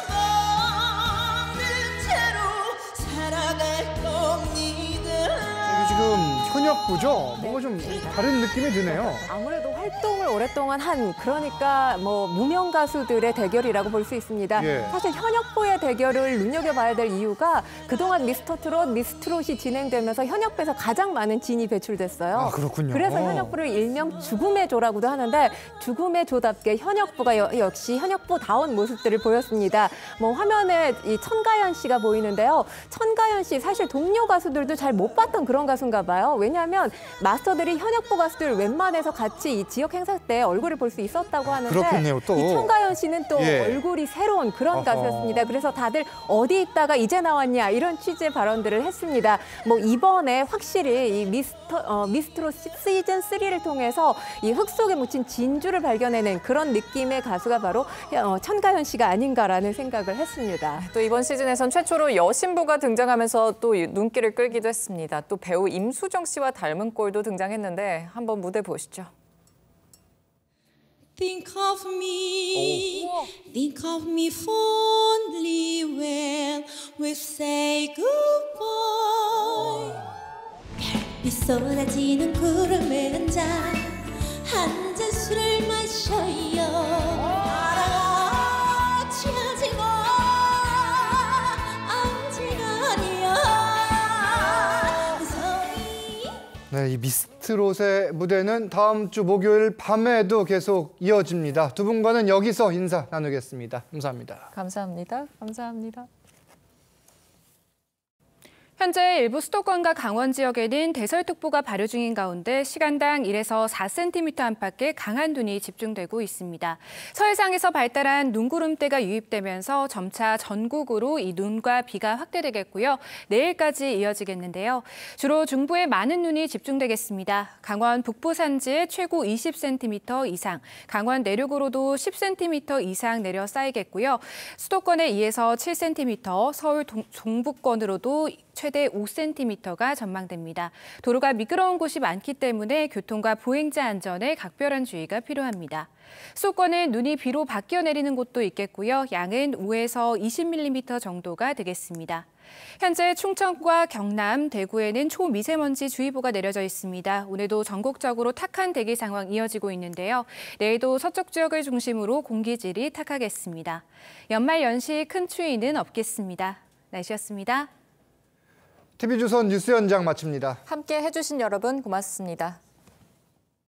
먹는 채로 살아갈 겁니다. 지금 현역부죠? 뭔가 좀 다른 느낌이 드네요. 아무래도 활동을 오랫동안 한 그러니까 무명 가수들의 대결이라고 볼 수 있습니다. 사실 현역부의 대결을 눈여겨봐야 될 이유가 그동안 미스트롯이 진행되면서 현역부에서 가장 많은 진이 배출됐어요. 아, 그렇군요. 그래서 현역부를 일명 죽음의 조라고도 하는데 죽음의 조답게 현역부가 역시 현역부다운 모습들을 보였습니다. 화면에 이 천가연 씨가 보이는데요. 천가연 씨 사실 동료 가수들도 잘 못 봤던 그런 가수인가 봐요. 왜냐하면 왜냐하면 마스터들이 현역부 가수들 웬만해서 같이 이 지역 행사 때 얼굴을 볼 수 있었다고 하는데 그렇겠네요, 또. 이 천가연 씨는 또 얼굴이 새로운 그런 가수였습니다. 그래서 다들 어디 있다가 이제 나왔냐 이런 취지의 발언들을 했습니다. 뭐 이번에 확실히 이 미스트롯 시즌 3를 통해서 이 흙 속에 묻힌 진주를 발견해낸 그런 느낌의 가수가 바로 천가연 씨가 아닌가라는 생각을 했습니다. 또 이번 시즌에선 최초로 여신부가 등장하면서 또 눈길을 끌기도 했습니다. 또 배우 임수정 씨와 닮은 꼴도 등장했는데 한번 무대 보시죠. Think of me fondly when we say goodbye. 별빛 쏟아지는 구름에 앉아 한 잔 술을 마셔요. 알아 취하지 마 아직 아니야. 네, 이 미스트롯의 무대는 다음 주 목요일 밤에도 계속 이어집니다. 두 분과는 여기서 인사 나누겠습니다. 감사합니다. 감사합니다. 감사합니다. 현재 일부 수도권과 강원 지역에는 대설특보가 발효 중인 가운데 시간당 1에서 4cm 안팎의 강한 눈이 집중되고 있습니다. 서해상에서 발달한 눈구름대가 유입되면서 점차 전국으로 이 눈과 비가 확대되겠고요. 내일까지 이어지겠는데요. 주로 중부에 많은 눈이 집중되겠습니다. 강원 북부 산지에 최고 20cm 이상, 강원 내륙으로도 10cm 이상 내려 쌓이겠고요. 수도권에 2에서 7cm, 서울 종북권으로도 최대 5cm가 전망됩니다. 도로가 미끄러운 곳이 많기 때문에 교통과 보행자 안전에 각별한 주의가 필요합니다. 수도권은 눈이 비로 바뀌어 내리는 곳도 있겠고요. 양은 5에서 20mm 정도가 되겠습니다. 현재 충청과 경남, 대구에는 초미세먼지 주의보가 내려져 있습니다. 오늘도 전국적으로 탁한 대기 상황 이어지고 있는데요. 내일도 서쪽 지역을 중심으로 공기질이 탁하겠습니다. 연말 연시 큰 추위는 없겠습니다. 날씨였습니다. TV조선 뉴스 현장 마칩니다. 함께 해주신 여러분 고맙습니다.